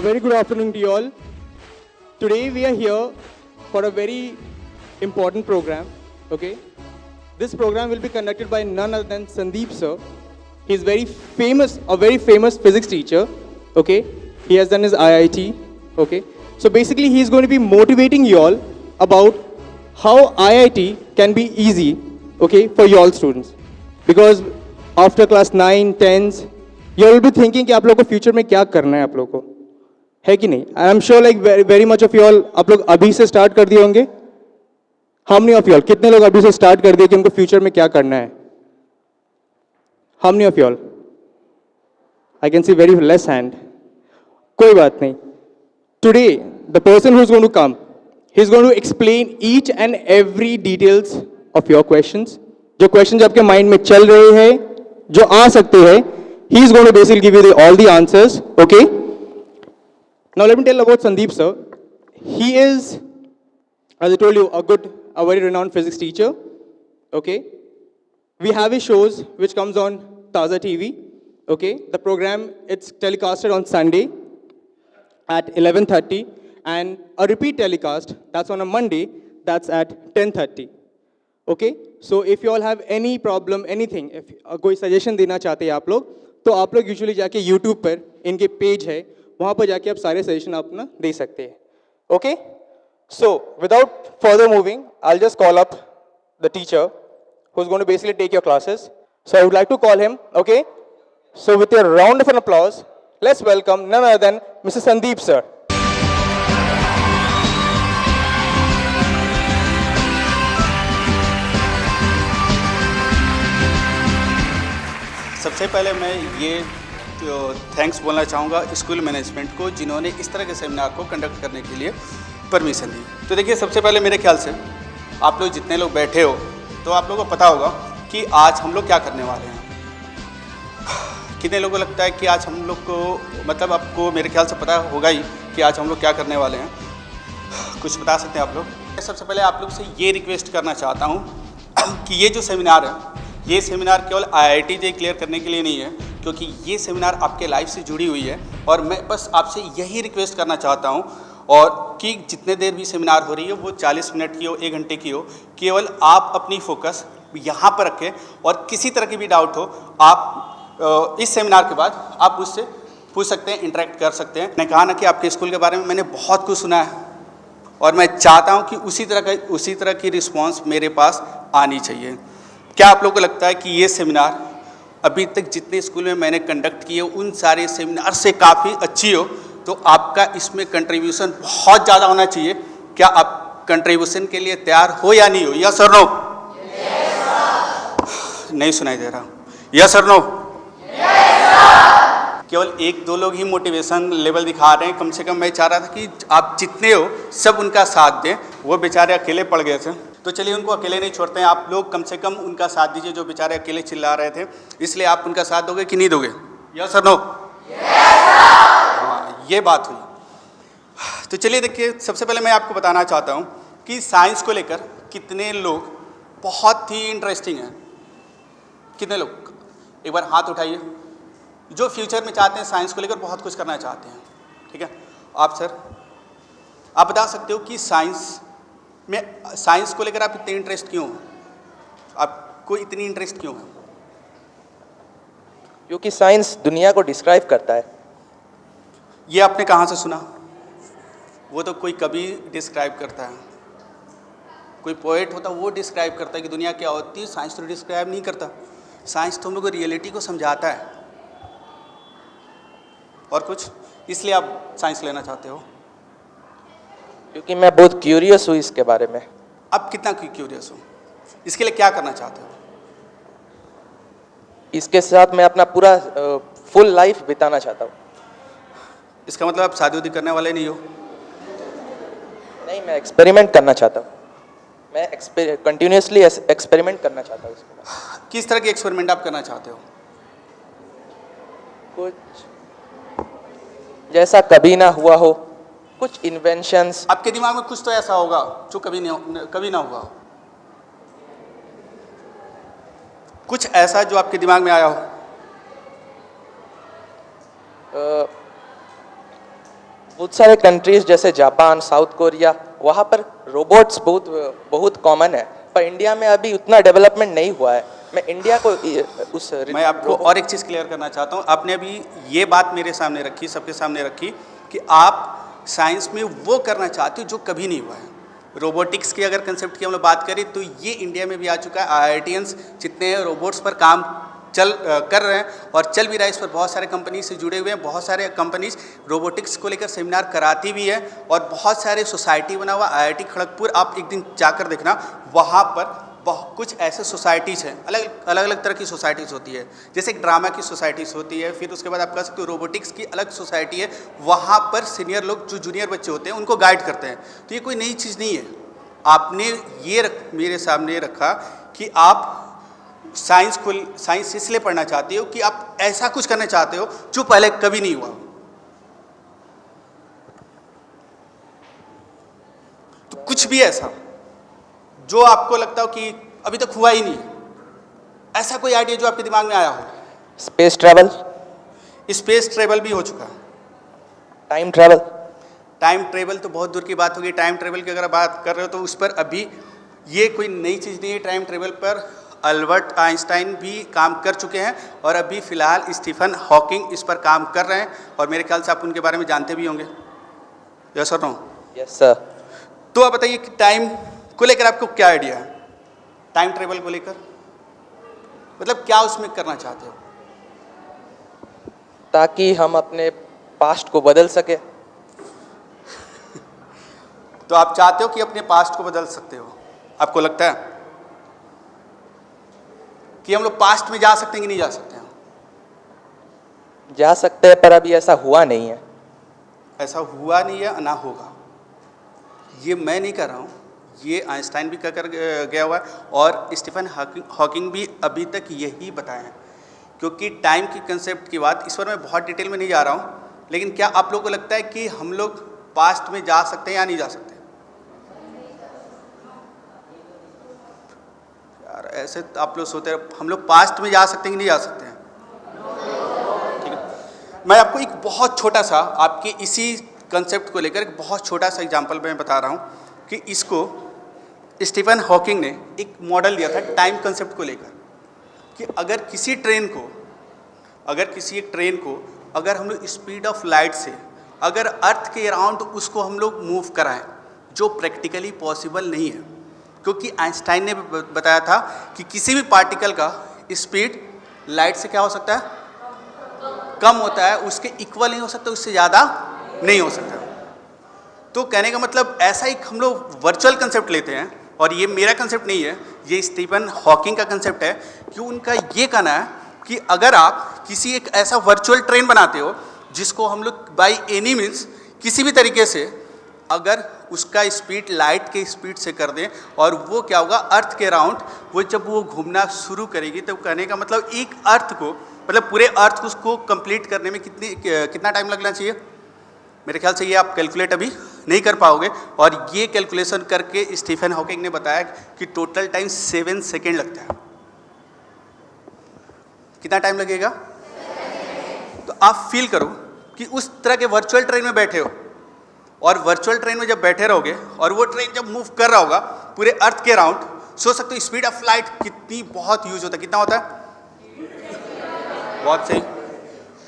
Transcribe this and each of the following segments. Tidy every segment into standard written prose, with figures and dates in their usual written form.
very good afternoon to you all. Today we are here for a very important program. Okay, this program will be conducted by none other than Sandeep sir. He is very famous physics teacher. Okay, he has done his IIT. Okay, so basically he is going to be motivating you all about how IIT can be easy. Okay, for you all students, because after class 9, 10s, you will be thinking कि आप लोगों को future में क्या करना है आप लोगों को, है कि नहीं? I am sure like very much of you all आप लोग अभी से स्टार्ट कर दिए होंगे. How many of you all, कितने लोग अभी से स्टार्ट कर दिए कि उनको फ्यूचर में क्या करना है? How many of you all? I can see very less hand. कोई बात नहीं. Today the person who is going to come, he is going to explain each and every details of your questions. जो questions आपके mind में चल रहे हैं, जो आ सकते हैं, he is going to basically give you all the answers. Okay, now let me tell about Sandeep sir. He is, as I told you, a very renowned physics teacher. Okay, we have his shows which comes on Taza TV. Okay, the program, it's telecasted on Sunday at 11:30, and a repeat telecast that's on a Monday, that's at 10:30. Okay, so if you all have any problem, anything, if कोई suggestion देना चाहते हैं आप लोग, तो आप लोग usually जाके यूट्यूब पर इनके पेज है, वहाँ पर जाके आप सारे सजेशन अपना दे सकते हैं. Okay, so without further moving, I will just call up the teacher who is going to basically take your classes. So I would like to call him. Okay, so with your round of an applause, let's welcome none other than mister Sandeep sir. सबसे पहले मैं ये thanks बोलना चाहूँगा school management को, जिन्होंने इस तरह के सेमिनार को कंडक्ट करने के लिए परमिशन दी. तो देखिए, सबसे पहले मेरे ख्याल से आप लोग जितने लोग बैठे हो, तो आप लोगों को पता होगा कि आज हम लोग क्या करने वाले हैं. कितने लोगों को लगता है कि आज हम लोग को, मतलब आपको मेरे ख्याल से पता होगा ही कि आज हम लोग क्या करने वाले हैं. कुछ बता सकते हैं आप लोग? सबसे पहले आप लोग से ये रिक्वेस्ट करना चाहता हूँ कि ये जो सेमिनार है, ये सेमिनार केवल IIT जे क्लियर करने के लिए नहीं है, क्योंकि ये सेमिनार आपके लाइफ से जुड़ी हुई है. और मैं बस आपसे यही रिक्वेस्ट करना चाहता हूँ, और कि जितने देर भी सेमिनार हो रही है, वो 40 मिनट की हो, 1 घंटे की हो, केवल आप अपनी फोकस यहाँ पर रखें. और किसी तरह की भी डाउट हो, आप इस सेमिनार के बाद आप उससे पूछ सकते हैं, इंटरेक्ट कर सकते हैं. मैंने कहा ना कि आपके स्कूल के बारे में मैंने बहुत कुछ सुना है, और मैं चाहता हूँ कि उसी तरह की रिस्पॉन्स मेरे पास आनी चाहिए. क्या आप लोगों को लगता है कि ये सेमिनार अभी तक जितने स्कूल में मैंने कंडक्ट किए उन सारे सेमिनार से काफ़ी अच्छी हो? तो आपका इसमें कंट्रीब्यूशन बहुत ज़्यादा होना चाहिए. क्या आप कंट्रीब्यूशन के लिए तैयार हो या नहीं हो? यस और नो? नहीं सुनाई दे रहा. यस और नो? केवल 1-2 लोग ही मोटिवेशन लेवल दिखा रहे हैं. कम से कम मैं चाह रहा था कि आप जितने हो सब उनका साथ दें. वो बेचारे अकेले पड़ गए थे, तो चलिए उनको अकेले नहीं छोड़ते हैं. आप लोग कम से कम उनका साथ दीजिए, जो बेचारे अकेले चिल्ला रहे थे. इसलिए आप उनका साथ दोगे कि नहीं दोगे? यस और नो? हाँ, ये बात हुई. तो चलिए देखिए, सबसे पहले मैं आपको बताना चाहता हूँ कि साइंस को लेकर कितने लोग बहुत ही इंटरेस्टिंग हैं. कितने लोग? एक बार हाथ उठाइए जो फ्यूचर में चाहते हैं, साइंस को लेकर बहुत कुछ करना चाहते हैं. ठीक है, आप सर, आप बता सकते हो कि साइंस को लेकर आप इतने इंटरेस्ट क्यों हो? आपको इतनी इंटरेस्ट क्यों है? क्योंकि साइंस दुनिया को डिस्क्राइब करता है. ये आपने कहाँ से सुना? वो तो कोई कवि डिस्क्राइब करता है, कोई पोएट होता वो डिस्क्राइब करता है कि दुनिया क्या होती है. साइंस तो डिस्क्राइब नहीं करता. साइंस तो हम लोग को रियलिटी को समझाता है. और कुछ, इसलिए आप साइंस लेना चाहते हो? क्योंकि मैं बहुत क्यूरियस हूँ इसके बारे में. आप कितना क्यूरियस हो? इसके लिए क्या करना चाहते हो? इसके साथ मैं अपना पूरा फुल लाइफ बिताना चाहता हूँ. इसका मतलब आप शादी उदी करने वाले नहीं हो? नहीं, मैं एक्सपेरिमेंट करना चाहता हूँ. मैं कंटिन्यूसली एक्सपेरिमेंट करना चाहता हूँ इसके बाद. किस तरह के एक्सपेरिमेंट आप करना चाहते हो? कुछ जैसा कभी ना हुआ हो, कुछ इन्वेंशंस. आपके दिमाग में कुछ तो ऐसा होगा जो कभी ना हुआ हो. कुछ ऐसा जो आपके दिमाग में आया हो? बहुत सारे कंट्रीज जैसे जापान, साउथ कोरिया, वहाँ पर रोबोट्स बहुत कॉमन है, पर इंडिया में अभी उतना डेवलपमेंट नहीं हुआ है। मैं इंडिया को उस मैं आपको और एक चीज़ क्लियर करना चाहता हूँ। आपने अभी ये बात मेरे सामने रखी, सबके सामने रखी कि आप साइंस में वो करना चाहते हो जो कभी नहीं हुआ है। रोबोटिक्स की अगर कंसेप्ट की हम लोग बात करें तो ये इंडिया में भी आ चुका है। IITians जितने रोबोट्स पर काम कर रहे हैं और चल भी रहा है, इस पर बहुत सारे कंपनीज से जुड़े हुए हैं। बहुत सारे कंपनीज रोबोटिक्स को लेकर सेमिनार कराती भी है और बहुत सारे सोसाइटी बना हुआ। IIT खड़गपुर आप एक दिन जाकर देखना, वहाँ पर कुछ ऐसे सोसाइटीज़ हैं, अलग अलग तरह की सोसाइटीज़ होती है। जैसे एक ड्रामा की सोसाइटीज़ होती है, फिर उसके बाद आप कह सकते हो रोबोटिक्स की अलग सोसाइटी है। वहाँ पर सीनियर लोग जो जूनियर बच्चे होते हैं उनको गाइड करते हैं। तो ये कोई नई चीज़ नहीं है। आपने ये मेरे सामने रखा कि आप साइंस इसलिए पढ़ना चाहते हो कि आप ऐसा कुछ करना चाहते हो जो पहले कभी नहीं हुआ। तो कुछ भी ऐसा जो आपको लगता हो कि अभी तक हुआ ही नहीं, ऐसा कोई आइडिया जो आपके दिमाग में आया हो। स्पेस ट्रैवल भी हो चुका। टाइम ट्रैवल तो बहुत दूर की बात होगी। टाइम ट्रेवल की अगर बात कर रहे हो तो उस पर अभी ये कोई नई चीज़ नहीं है। टाइम ट्रेवल पर अल्बर्ट आइंस्टाइन भी काम कर चुके हैं और अभी फ़िलहाल स्टीफन हॉकिंग इस पर काम कर रहे हैं और मेरे ख्याल से आप उनके बारे में जानते भी होंगे। यस और नो? Yes sir. तो आप बताइए कि टाइम को लेकर आपको क्या आइडिया है? टाइम ट्रेवल को लेकर मतलब क्या उसमें करना चाहते हो? ताकि हम अपने पास्ट को बदल सके। तो आप चाहते हो कि अपने पास्ट को बदल सकते हो? आपको लगता है कि हम लोग पास्ट में जा सकते हैं कि नहीं जा सकते हैं? जा सकते हैं, पर अभी ऐसा हुआ नहीं है। ऐसा हुआ नहीं है, ना होगा। ये मैं नहीं कर रहा हूँ, ये आइंस्टाइन भी कर गया हुआ है और स्टीफन हॉकिंग भी अभी तक यही बताए हैं। क्योंकि टाइम की कंसेप्ट की बात इस पर मैं बहुत डिटेल में नहीं जा रहा हूँ, लेकिन क्या आप लोगों को लगता है कि हम लोग पास्ट में जा सकते हैं या नहीं जा सकते? यार ऐसे तो आप लोग सोचते हैं हम लोग पास्ट में जा सकते हैं कि नहीं जा सकते हैं? ठीक है, मैं आपको एक बहुत छोटा सा आपके इसी कंसेप्ट को लेकर एक बहुत छोटा सा एग्जांपल मैं बता रहा हूँ कि इसको स्टीफन हॉकिंग ने एक मॉडल दिया था टाइम कंसेप्ट को लेकर कि अगर किसी एक ट्रेन को अगर हम लोग स्पीड ऑफ लाइट से अगर अर्थ के अराउंड उसको हम लोग मूव कराएं, जो प्रैक्टिकली पॉसिबल नहीं है। क्योंकि आइंस्टाइन ने बताया था कि किसी भी पार्टिकल का स्पीड लाइट से क्या हो सकता है? कम होता है, उसके इक्वल नहीं हो सकता, उससे ज़्यादा नहीं हो सकता। तो कहने का मतलब ऐसा ही हम लोग वर्चुअल कंसेप्ट लेते हैं और ये मेरा कंसेप्ट नहीं है, ये स्टीफन हॉकिंग का कंसेप्ट है कि उनका ये कहना है कि अगर आप किसी एक ऐसा वर्चुअल ट्रेन बनाते हो जिसको हम लोग बाई एनी मीन्स किसी भी तरीके से अगर उसका स्पीड लाइट के स्पीड से कर दें और वो क्या होगा अर्थ के अराउंड वो जब वो घूमना शुरू करेगी तो कहने का मतलब एक अर्थ को मतलब पूरे अर्थ को उसको कंप्लीट करने में कितना टाइम लगना चाहिए? मेरे ख्याल से ये आप कैलकुलेट अभी नहीं कर पाओगे और ये कैलकुलेशन करके स्टीफन हॉकिंग ने बताया कि टोटल टाइम 7 सेकेंड लगता है। कितना टाइम लगेगा? तो आप फील करो कि उस तरह के वर्चुअल ट्रेन में बैठे हो और वर्चुअल ट्रेन में जब बैठे रहोगे और वो ट्रेन जब मूव कर रहा होगा पूरे अर्थ के अराउंड, सोच सकते हो स्पीड ऑफ लाइट कितनी बहुत यूज होता है। कितना होता है? बहुत सही।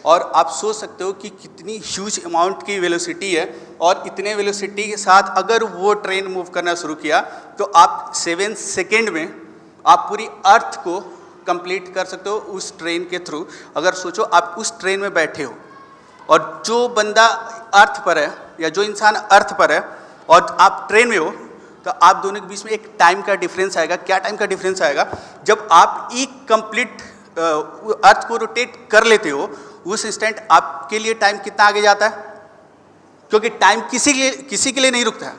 और आप सोच सकते हो कि कितनी ह्यूज अमाउंट की वेलोसिटी है और इतने वेलोसिटी के साथ अगर वो ट्रेन मूव करना शुरू किया तो आप 7 सेकेंड में आप पूरी अर्थ को कंप्लीट कर सकते हो उस ट्रेन के थ्रू। अगर सोचो आप उस ट्रेन में बैठे हो और जो बंदा अर्थ पर है या जो इंसान अर्थ पर है और आप ट्रेन में हो तो आप दोनों के बीच में एक टाइम का डिफरेंस आएगा। क्या टाइम का डिफरेंस आएगा? जब आप एक कंप्लीट अर्थ को रोटेट कर लेते हो उस इंस्टेंट आपके लिए टाइम कितना आगे जाता है? क्योंकि टाइम किसी के लिए नहीं रुकता है।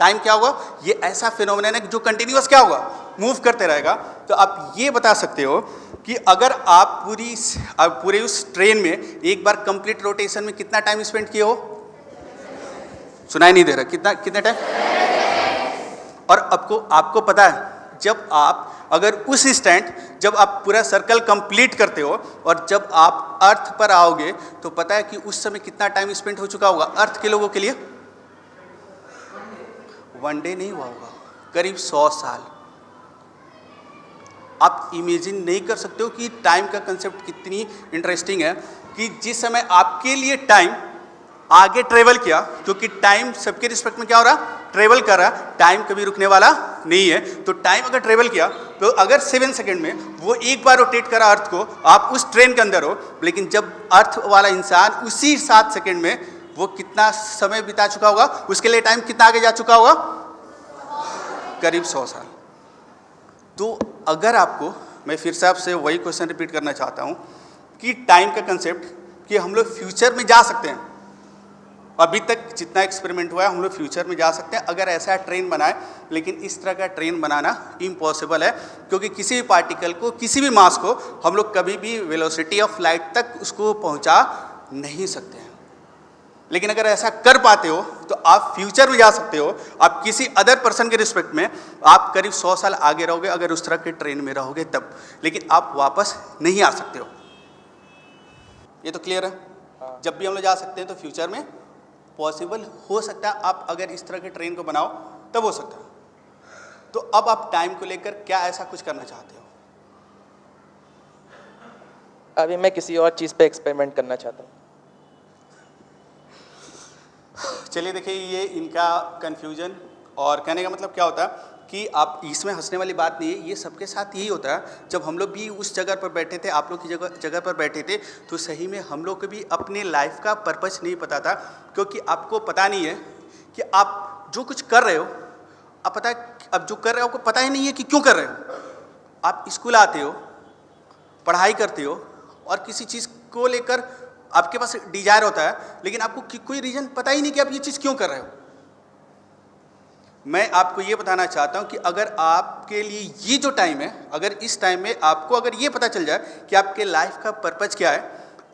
टाइम क्या होगा? ये ऐसा फिनोमेनन है जो कंटिन्यूअस क्या होगा? मूव करते रहेगा। तो आप ये बता सकते हो कि अगर आप पूरे उस ट्रेन में एक बार कंप्लीट रोटेशन में कितना टाइम स्पेंड किए हो? सुनाई नहीं दे रहा, कितना टाइम? और आपको पता है जब आप अगर उस इंस्टेंट जब आप पूरा सर्कल कंप्लीट करते हो और जब आप अर्थ पर आओगे तो पता है कि उस समय कितना टाइम स्पेंड हो चुका होगा अर्थ के लोगों के लिए? 1 डे नहीं हुआ होगा, करीब 100 साल। आप इमेजिन नहीं कर सकते हो कि टाइम का कंसेप्ट कितनी इंटरेस्टिंग है कि जिस समय आपके लिए टाइम आगे ट्रेवल किया, क्योंकि टाइम सबके रिस्पेक्ट में क्या हो रहा, ट्रेवल कर रहा, टाइम कभी रुकने वाला नहीं है। तो टाइम अगर ट्रेवल किया तो अगर 7 सेकंड में वो एक बार रोटेट करा अर्थ को, आप उस ट्रेन के अंदर हो, लेकिन जब अर्थ वाला इंसान उसी 7 सेकंड में वो कितना समय बिता चुका होगा, उसके लिए टाइम कितना आगे जा चुका होगा, करीब 100 साल। तो अगर आपको, मैं फिर से आपसे वही क्वेश्चन रिपीट करना चाहता हूँ कि टाइम का कंसेप्ट कि हम लोग फ्यूचर में जा सकते हैं, अभी तक जितना एक्सपेरिमेंट हुआ है हम लोग फ्यूचर में जा सकते हैं अगर ऐसा ट्रेन बनाए, लेकिन इस तरह का ट्रेन बनाना इम्पॉसिबल है, क्योंकि किसी भी पार्टिकल को, किसी भी मास को हम लोग कभी भी वेलोसिटी ऑफ लाइट तक उसको पहुंचा नहीं सकते हैं। लेकिन अगर ऐसा कर पाते हो तो आप फ्यूचर में जा सकते हो, आप किसी अदर पर्सन के रिस्पेक्ट में आप करीब 100 साल आगे रहोगे अगर उस तरह के ट्रेन में रहोगे तब, लेकिन आप वापस नहीं आ सकते हो। ये तो क्लियर है? जब भी हम लोग जा सकते हैं तो फ्यूचर में पॉसिबल हो सकता है, आप अगर इस तरह के ट्रेन को बनाओ तब हो सकता है। तो अब आप टाइम को लेकर क्या ऐसा कुछ करना चाहते हो? अभी मैं किसी और चीज़ पे एक्सपेरिमेंट करना चाहता हूँ। चलिए देखिए, ये इनका कन्फ्यूजन और कहने का मतलब क्या होता है कि आप, इसमें हंसने वाली बात नहीं है, ये सबके साथ यही होता है। जब हम लोग भी उस जगह पर बैठे थे, आप लोग की जगह पर बैठे थे, तो सही में हम लोग को भी अपने लाइफ का पर्पस नहीं पता था, क्योंकि आपको पता नहीं है कि आप जो कुछ कर रहे हो, आप पता है अब जो कर रहे हो आपको पता ही नहीं है कि क्यों कर रहे हो। आप स्कूल आते हो, पढ़ाई करते हो और किसी चीज़ को लेकर आपके पास डिजायर होता है, लेकिन आपको कोई रीज़न पता ही नहीं कि आप ये चीज़ क्यों कर रहे हो। मैं आपको ये बताना चाहता हूँ कि अगर आपके लिए ये जो टाइम है, अगर इस टाइम में आपको अगर ये पता चल जाए कि आपके लाइफ का पर्पस क्या है,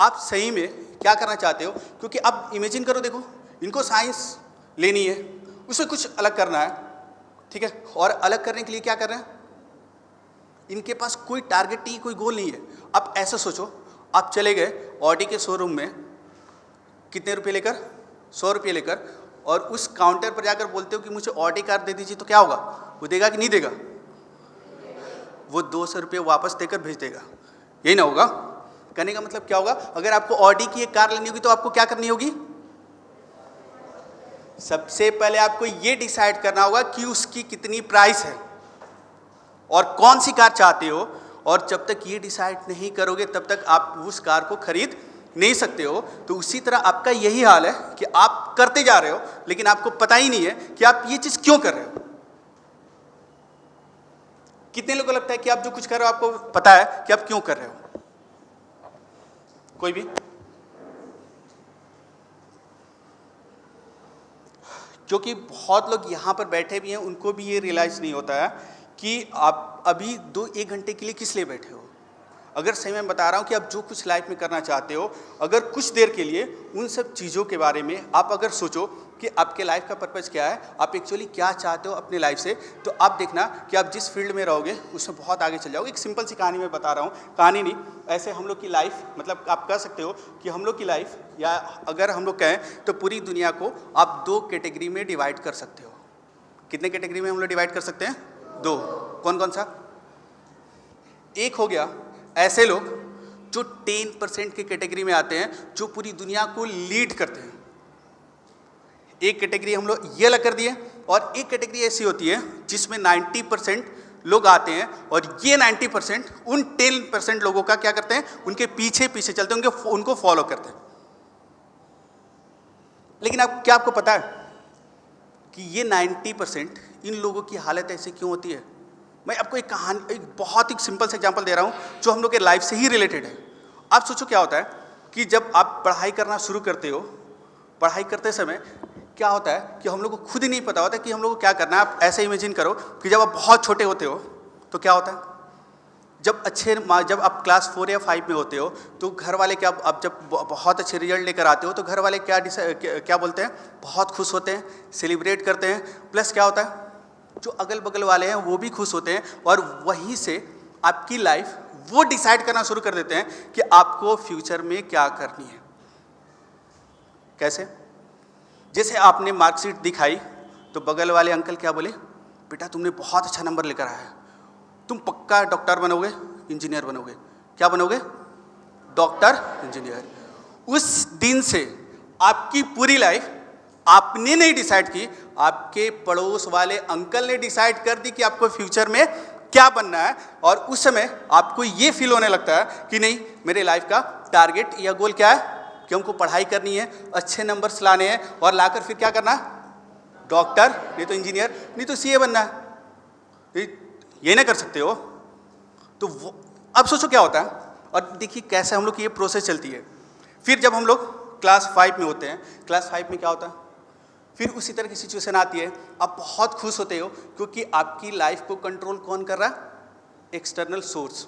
आप सही में क्या करना चाहते हो। क्योंकि अब इमेजिन करो, देखो इनको साइंस लेनी है, उसमें कुछ अलग करना है, ठीक है, और अलग करने के लिए क्या कर रहे हैं, इनके पास कोई टारगेट नहीं, कोई गोल नहीं है। आप ऐसा सोचो, आप चले गए ऑडी के शोरूम में, कितने रुपये लेकर, 100 रुपये लेकर, और उस काउंटर पर जाकर बोलते हो कि मुझे ऑडी कार दे दीजिए, तो क्या होगा, वो देगा कि नहीं देगा? वो 200 रुपये वापस देकर भेज देगा, यही ना होगा? कहने का मतलब क्या होगा, अगर आपको ऑडी की एक कार लेनी होगी तो आपको क्या करनी होगी, सबसे पहले आपको ये डिसाइड करना होगा कि उसकी कितनी प्राइस है और कौन सी कार चाहते हो। और जब तक ये डिसाइड नहीं करोगे तब तक आप उस कार को खरीद नहीं सकते हो। तो उसी तरह आपका यही हाल है कि आप करते जा रहे हो, लेकिन आपको पता ही नहीं है कि आप ये चीज क्यों कर रहे हो। कितने लोगों को लगता है कि आप जो कुछ कर रहे हो आपको पता है कि आप क्यों कर रहे हो? कोई भी? क्योंकि बहुत लोग यहां पर बैठे भी हैं, उनको भी ये रियलाइज नहीं होता है कि आप अभी 2-1 घंटे के लिए किस लिए बैठे हो। अगर सही मैं बता रहा हूँ कि आप जो कुछ लाइफ में करना चाहते हो, अगर कुछ देर के लिए उन सब चीज़ों के बारे में आप अगर सोचो कि आपके लाइफ का पर्पस क्या है, आप एक्चुअली क्या चाहते हो अपने लाइफ से, तो आप देखना कि आप जिस फील्ड में रहोगे उसमें बहुत आगे चल जाओगे। एक सिंपल सी कहानी मैं बता रहा हूँ, कहानी नहीं, ऐसे हम लोग की लाइफ, मतलब आप कह सकते हो कि हम लोग की लाइफ, या अगर हम लोग कहें तो पूरी दुनिया को आप 2 कैटेगरी में डिवाइड कर सकते हो। कितने कैटेगरी में हम लोग डिवाइड कर सकते हैं? 2। कौन कौन सा? एक हो गया ऐसे लोग जो 10% की कैटेगरी में आते हैं, जो पूरी दुनिया को लीड करते हैं। एक कैटेगरी हम लोग ये अलग कर दिए, और एक कैटेगरी ऐसी होती है जिसमें 90% लोग आते हैं, और ये 90% उन 10% लोगों का क्या करते हैं, उनके पीछे पीछे चलते हैं, उनको फॉलो करते हैं। लेकिन क्या आपको पता है कि ये 90% इन लोगों की हालत ऐसी क्यों होती है? मैं आपको एक कहानी, एक बहुत ही सिंपल सा एग्जांपल दे रहा हूँ जो हम लोग के लाइफ से ही रिलेटेड है। आप सोचो क्या होता है कि जब आप पढ़ाई करना शुरू करते हो, पढ़ाई करते समय क्या होता है कि हम लोग को खुद ही नहीं पता होता कि हम लोग को क्या करना है। आप ऐसे इमेजिन करो कि जब आप बहुत छोटे होते हो तो क्या होता है, जब आप क्लास 4 या 5 में होते हो तो घर वाले क्या, आप जब बहुत अच्छे रिजल्ट लेकर आते हो तो घर वाले क्या बोलते हैं, बहुत खुश होते हैं, सेलिब्रेट करते हैं। प्लस क्या होता है, जो अगल बगल वाले हैं वो भी खुश होते हैं, और वहीं से आपकी लाइफ वो डिसाइड करना शुरू कर देते हैं कि आपको फ्यूचर में क्या करनी है। कैसे? जैसे आपने मार्कशीट दिखाई तो बगल वाले अंकल क्या बोले, बेटा तुमने बहुत अच्छा नंबर लेकर आया है, तुम पक्का डॉक्टर बनोगे, इंजीनियर बनोगे। क्या बनोगे? Doctor, engineer. उस दिन से आपकी पूरी लाइफ आपने नहीं डिसाइड की, आपके पड़ोस वाले अंकल ने डिसाइड कर दी कि आपको फ्यूचर में क्या बनना है। और उस समय आपको ये फील होने लगता है कि नहीं, मेरे लाइफ का टारगेट या गोल क्या है कि हमको पढ़ाई करनी है, अच्छे नंबर्स लाने हैं, और लाकर फिर क्या करना? डॉक्टर, नहीं तो इंजीनियर, नहीं तो सीए बनना है। ये ना कर सकते हो तो वो अब सोचो क्या होता है। और देखिए कैसे हम लोग की ये प्रोसेस चलती है। फिर जब हम लोग क्लास 5 में होते हैं, क्लास 5 में क्या होता है, फिर उसी तरह की सिचुएशन आती है। आप बहुत खुश होते हो क्योंकि आपकी लाइफ को कंट्रोल कौन कर रहा है? एक्सटर्नल सोर्स,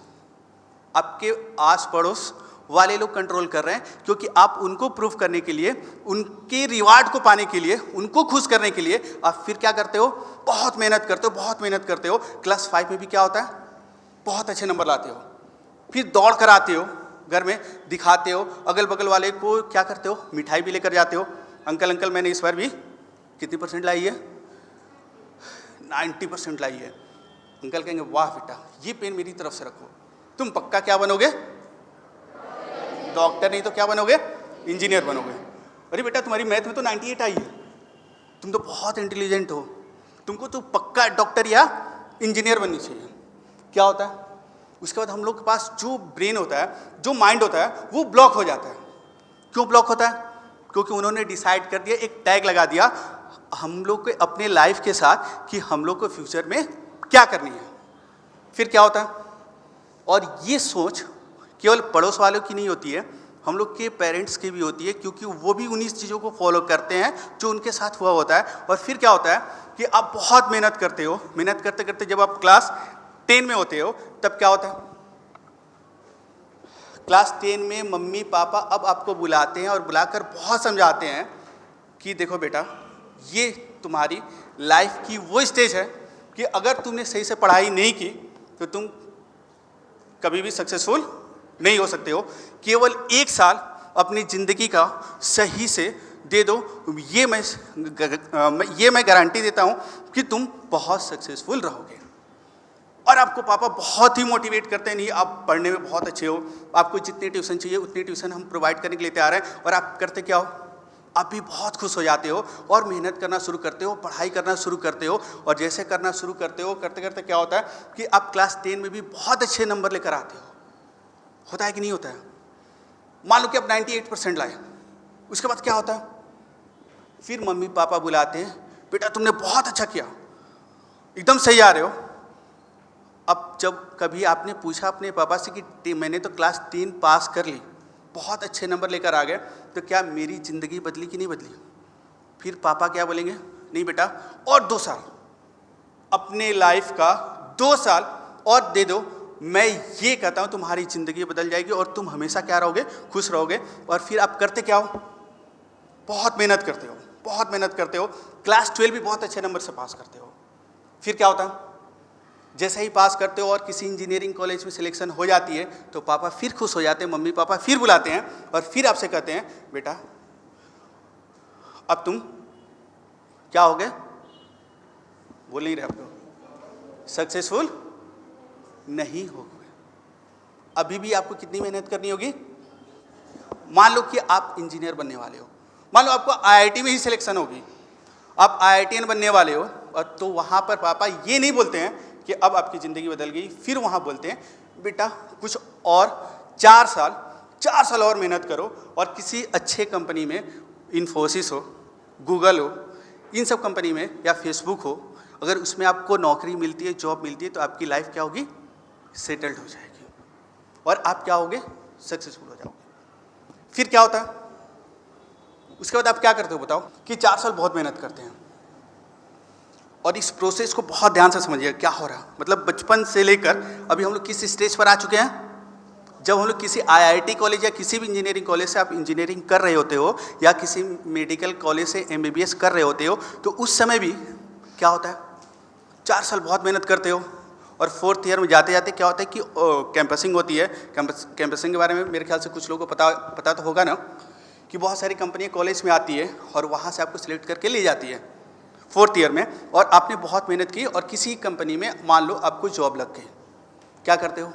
आपके आस पड़ोस वाले लोग कंट्रोल कर रहे हैं, क्योंकि आप उनको प्रूफ करने के लिए, उनके रिवार्ड को पाने के लिए, उनको खुश करने के लिए आप फिर क्या करते हो? बहुत मेहनत करते हो, बहुत मेहनत करते हो। क्लास 5 में भी क्या होता है? बहुत अच्छे नंबर लाते हो, फिर दौड़ कर आते हो, घर में दिखाते हो, अगल बगल वाले को क्या करते हो? मिठाई भी लेकर जाते हो। अंकल मैंने इस बार भी कितनी परसेंट लाई है? 90% लाई है। अंकल कहेंगे वाह बेटा, ये पेन मेरी तरफ से रखो, तुम पक्का क्या बनोगे? डॉक्टर, नहीं तो क्या बनोगे? इंजीनियर बनोगे। अरे बेटा तुम्हारी मैथ में तो 98 आई है, तुम तो बहुत इंटेलिजेंट हो, तुमको तो पक्का डॉक्टर या इंजीनियर बननी चाहिए। क्या होता है? उसके बाद हम लोग के पास जो ब्रेन होता है, जो माइंड होता है, वो ब्लॉक हो जाता है। क्यों ब्लॉक होता है? क्योंकि उन्होंने डिसाइड कर दिया, एक टैग लगा दिया हम लोग के अपने लाइफ के साथ कि हम लोग को फ्यूचर में क्या करनी है। फिर क्या होता है? और ये सोच केवल पड़ोस वालों की नहीं होती है, हम लोग के पेरेंट्स की भी होती है, क्योंकि वो भी उन्हीं चीज़ों को फॉलो करते हैं जो उनके साथ हुआ होता है। और फिर क्या होता है कि आप बहुत मेहनत करते हो, मेहनत करते करते जब आप क्लास 10 में होते हो तब क्या होता है? क्लास 10 में मम्मी पापा अब आपको बुलाते हैं और बुलाकर बहुत समझाते हैं कि देखो बेटा, ये तुम्हारी लाइफ की वो स्टेज है कि अगर तुमने सही से पढ़ाई नहीं की तो तुम कभी भी सक्सेसफुल नहीं हो सकते हो। केवल 1 साल अपनी ज़िंदगी का सही से दे दो, ये मैं गारंटी देता हूँ कि तुम बहुत सक्सेसफुल रहोगे। और आपको पापा बहुत ही मोटिवेट करते हैं, नहीं आप पढ़ने में बहुत अच्छे हो, आपको जितनी ट्यूशन चाहिए उतनी ट्यूशन हम प्रोवाइड करने के लिए तैयार हैं। और आप करते क्या हो? आप भी बहुत खुश हो जाते हो और मेहनत करना शुरू करते हो, पढ़ाई करना शुरू करते हो। और जैसे करना शुरू करते हो, करते करते क्या होता है कि आप क्लास 10 में भी बहुत अच्छे नंबर लेकर आते हो। होता है कि नहीं होता है? मान लो कि आप 98% लाए, उसके बाद क्या होता है? फिर मम्मी पापा बुलाते हैं, बेटा तुमने बहुत अच्छा किया, एकदम सही आ रहे हो। अब जब कभी आपने पूछा अपने पापा से कि मैंने तो क्लास 10 पास कर ली, बहुत अच्छे नंबर लेकर आ गए, तो क्या मेरी ज़िंदगी बदली कि नहीं बदली? फिर पापा क्या बोलेंगे? नहीं बेटा, और 2 साल, अपने लाइफ का 2 साल और दे दो, मैं ये कहता हूँ तुम्हारी ज़िंदगी बदल जाएगी और तुम हमेशा क्या रहोगे? खुश रहोगे। और फिर आप करते क्या हो? बहुत मेहनत करते हो, बहुत मेहनत करते हो, क्लास 12 भी बहुत अच्छे नंबर से पास करते हो। फिर क्या होता है? जैसे ही पास करते हो और किसी इंजीनियरिंग कॉलेज में सिलेक्शन हो जाती है तो पापा फिर खुश हो जाते हैं, मम्मी पापा फिर बुलाते हैं और फिर आपसे कहते हैं बेटा अब तुम क्या हो गए? बोल नहीं रहे, आप तो सक्सेसफुल नहीं हो गए। अभी भी आपको कितनी मेहनत करनी होगी? मान लो कि आप इंजीनियर बनने वाले हो, मान लो आपको आईआईटी में ही सिलेक्शन होगी, आप आईआईटीएन बनने वाले हो, और तो वहाँ पर पापा ये नहीं बोलते हैं कि अब आपकी ज़िंदगी बदल गई। फिर वहाँ बोलते हैं बेटा कुछ और 4 साल और मेहनत करो और किसी अच्छे कंपनी में, इन्फोसिस हो, गूगल हो, इन सब कंपनी में, या फेसबुक हो, अगर उसमें आपको नौकरी मिलती है, जॉब मिलती है, तो आपकी लाइफ क्या होगी? सेटल्ड हो जाएगी और आप क्या होगे? सक्सेसफुल हो जाओगे। फिर क्या होता है? उसके बाद आप क्या करते हो बताओ? कि 4 साल बहुत मेहनत करते हैं। और इस प्रोसेस को बहुत ध्यान से समझिएगा क्या हो रहा है। मतलब बचपन से लेकर अभी हम लोग किस स्टेज पर आ चुके हैं? जब हम लोग किसी आईआईटी कॉलेज या किसी भी इंजीनियरिंग कॉलेज से आप इंजीनियरिंग कर रहे होते हो, या किसी मेडिकल कॉलेज से एमबीबीएस कर रहे होते हो, तो उस समय भी क्या होता है? 4 साल बहुत मेहनत करते हो और 4th ईयर में जाते जाते क्या होता है कि कैंपसिंग होती है। कैंपसिंग के बारे में मेरे ख्याल से कुछ लोगों को पता तो होगा ना, कि बहुत सारी कंपनियां कॉलेज में आती है और वहाँ से आपको सिलेक्ट करके ले जाती है 4th ईयर में, और आपने बहुत मेहनत की और किसी कंपनी में मान लो आपको जॉब लग गई। क्या करते हो?